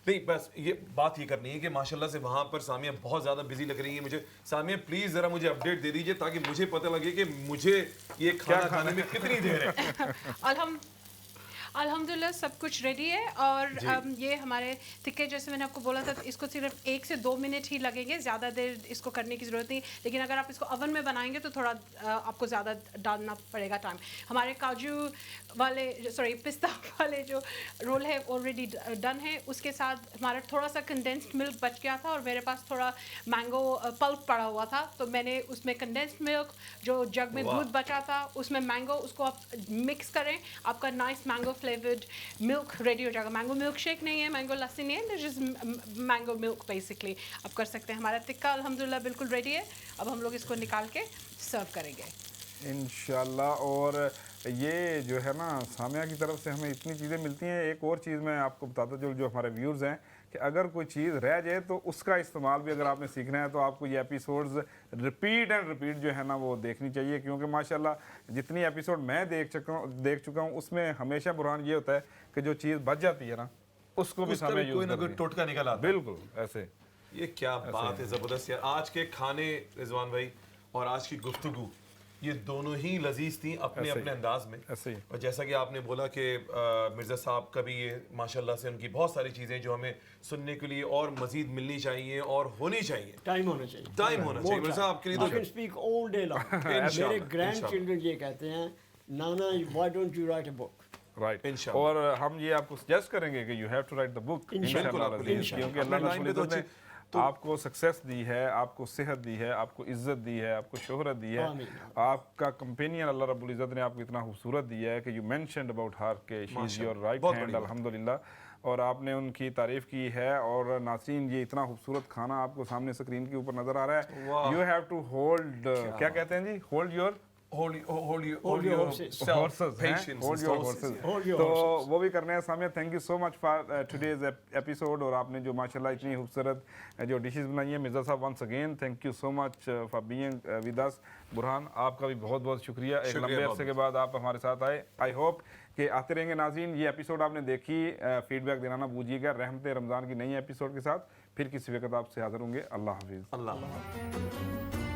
Speaker 2: نہیں بس یہ بات یہ کرنی ہے کہ ماشاءاللہ سے وہاں پر سامیہ بہت زیادہ بزی لگ رہی ہے مجھے. سامیہ پلیز ذرا مجھے اپڈیٹ دے دیجئے تاکہ مجھے پتہ لگے کہ مجھے یہ کھانا کھانے میں کتنی دیر ہے.
Speaker 3: الحمدللہ سب کچھ ریڈی ہے, اور یہ ہمارے تکے جیسے میں نے آپ کو بولا تھا اس کو صرف 1 سے 2 منٹ ہی لگیں گے, زیادہ دیر اس کو کرنے کی ضرورت نہیں. لیکن اگر آپ اس کو اوون میں بنائیں گے تو تھوڑا آپ کو زیادہ ڈالنا پڑے گا ٹائم. ہمارے کاجو والے پستہ والے جو رول ہے آلریڈی ڈن ہے. اس کے ساتھ ہمارا تھوڑا سا کنڈینسڈ ملک بچ گیا تھا, اور میرے پاس تھوڑا مینگو پلپ پڑا ہوا تھا, تو میں نے اس میں کنڈینسڈ ملک جو جگ میں دودھ بچا تھا اس میں مینگو, اس کو آپ مکس کریں, آپ کا نائس مینگو فلیورڈ ملک ریڈی ہو جائے گا. مینگو ملک شیک نہیں ہے, مینگو لسی نہیں ہے, جس مینگو ملک بیسکلی آپ کر سکتے ہیں. ہمارا ٹکا الحمدللہ بالکل ریڈی ہے. اب ہم لوگ اس کو نکال کے سرو کریں گے
Speaker 1: انشاءاللہ. اور یہ جو ہے نا سامیہ کی طرف سے ہمیں اتنی چیزیں ملتی ہیں. ایک اور چیز میں آپ کو بتاتا چلوں جو ہمارے ویورز ہیں کہ اگر کوئی چیز رہ جائے تو اس کا استعمال بھی اگر آپ نے سیکھنا ہے تو آپ کو یہ ایپیسوڈز ریپیٹ جو ہے نا وہ دیکھنی چاہیے, کیونکہ ماشاءاللہ جتنی ایپیسوڈ میں دیکھ چکا ہوں اس میں ہمیشہ برہان یہ ہوتا ہے کہ جو چیز بچ جاتی ہے نا اس کو بھی سامیہ یوز
Speaker 2: کوئی نہ کوئی ٹوٹکا نکل آتا ہے.
Speaker 1: بالکل ایسے.
Speaker 2: یہ کیا بات ہے زبردست یار. آج کے کھانے رضوان بھائی اور آج کی گفتگو یہ دونوں ہی لذیذ تھیں اپنے اپنے انداز میں. اور جیسا کہ آپ نے بولا کہ مرزا صاحب کا بھی یہ ماشاءاللہ سے ان کی بہت ساری چیزیں جو ہمیں سننے کے لیے اور مزید ملنی چاہیے اور ہونی چاہیے.
Speaker 4: ٹائم ہونا چاہیے,
Speaker 2: ٹائم ہونا چاہیے. مرزا آپ کے لیے
Speaker 4: I can speak all day long. میرے گرینڈ چلڈرن یہ کہتے ہیں نانا why don't you write a book.
Speaker 1: Right. اور ہم یہ آپ کو سجیسٹ کریں گے کہ یو ہیو ٹو رائٹ دا بک انشاءاللہ, کیونکہ اللہ رب العزت نے آپ کو سکسیس دی ہے, آپ کو صحت دی ہے, آپ کو عزت دی ہے, آپ کو شہرت دی ہے, آپ کا کمپینین اللہ رب العزت نے آپ کو اتنا خوبصورت دیا ہے کہ یو مینشنڈ اباؤٹ ہر کہ شی از یور رائٹ ہینڈ الحمدللہ, اور آپ نے ان کی تعریف کی ہے. اور ناظرین یہ اتنا خوبصورت کھانا آپ کو سامنے اسکرین کے اوپر نظر آ رہا ہے. یو ہیو ٹو ہولڈ, کیا کہتے ہیں جی, ہولڈ یور تو وہ بھی کرنے ہیں. Samia thank you so much for today's episode, اور آپ نے جو ماشاءاللہ اتنی خوبصورت جو ڈشز بنائی ہیں. Mirza Sahab once again thank you so much for being with us. Burhan آپ کا بھی بہت بہت شکریہ, ایک لمبے عرصے کے بعد آپ ہمارے ساتھ آئے. آئی ہوپ کہ آتے رہیں گے. ناظرین یہ ایپیسوڈ آپ نے دیکھی, فیڈ بیک دینا نہ بھولیے گا. رحمت رمضان کی نئی ایپیسوڈ کے ساتھ پھر کسی وقت آپ سے حاضر ہوں گے. اللہ حافظ.
Speaker 2: اللہ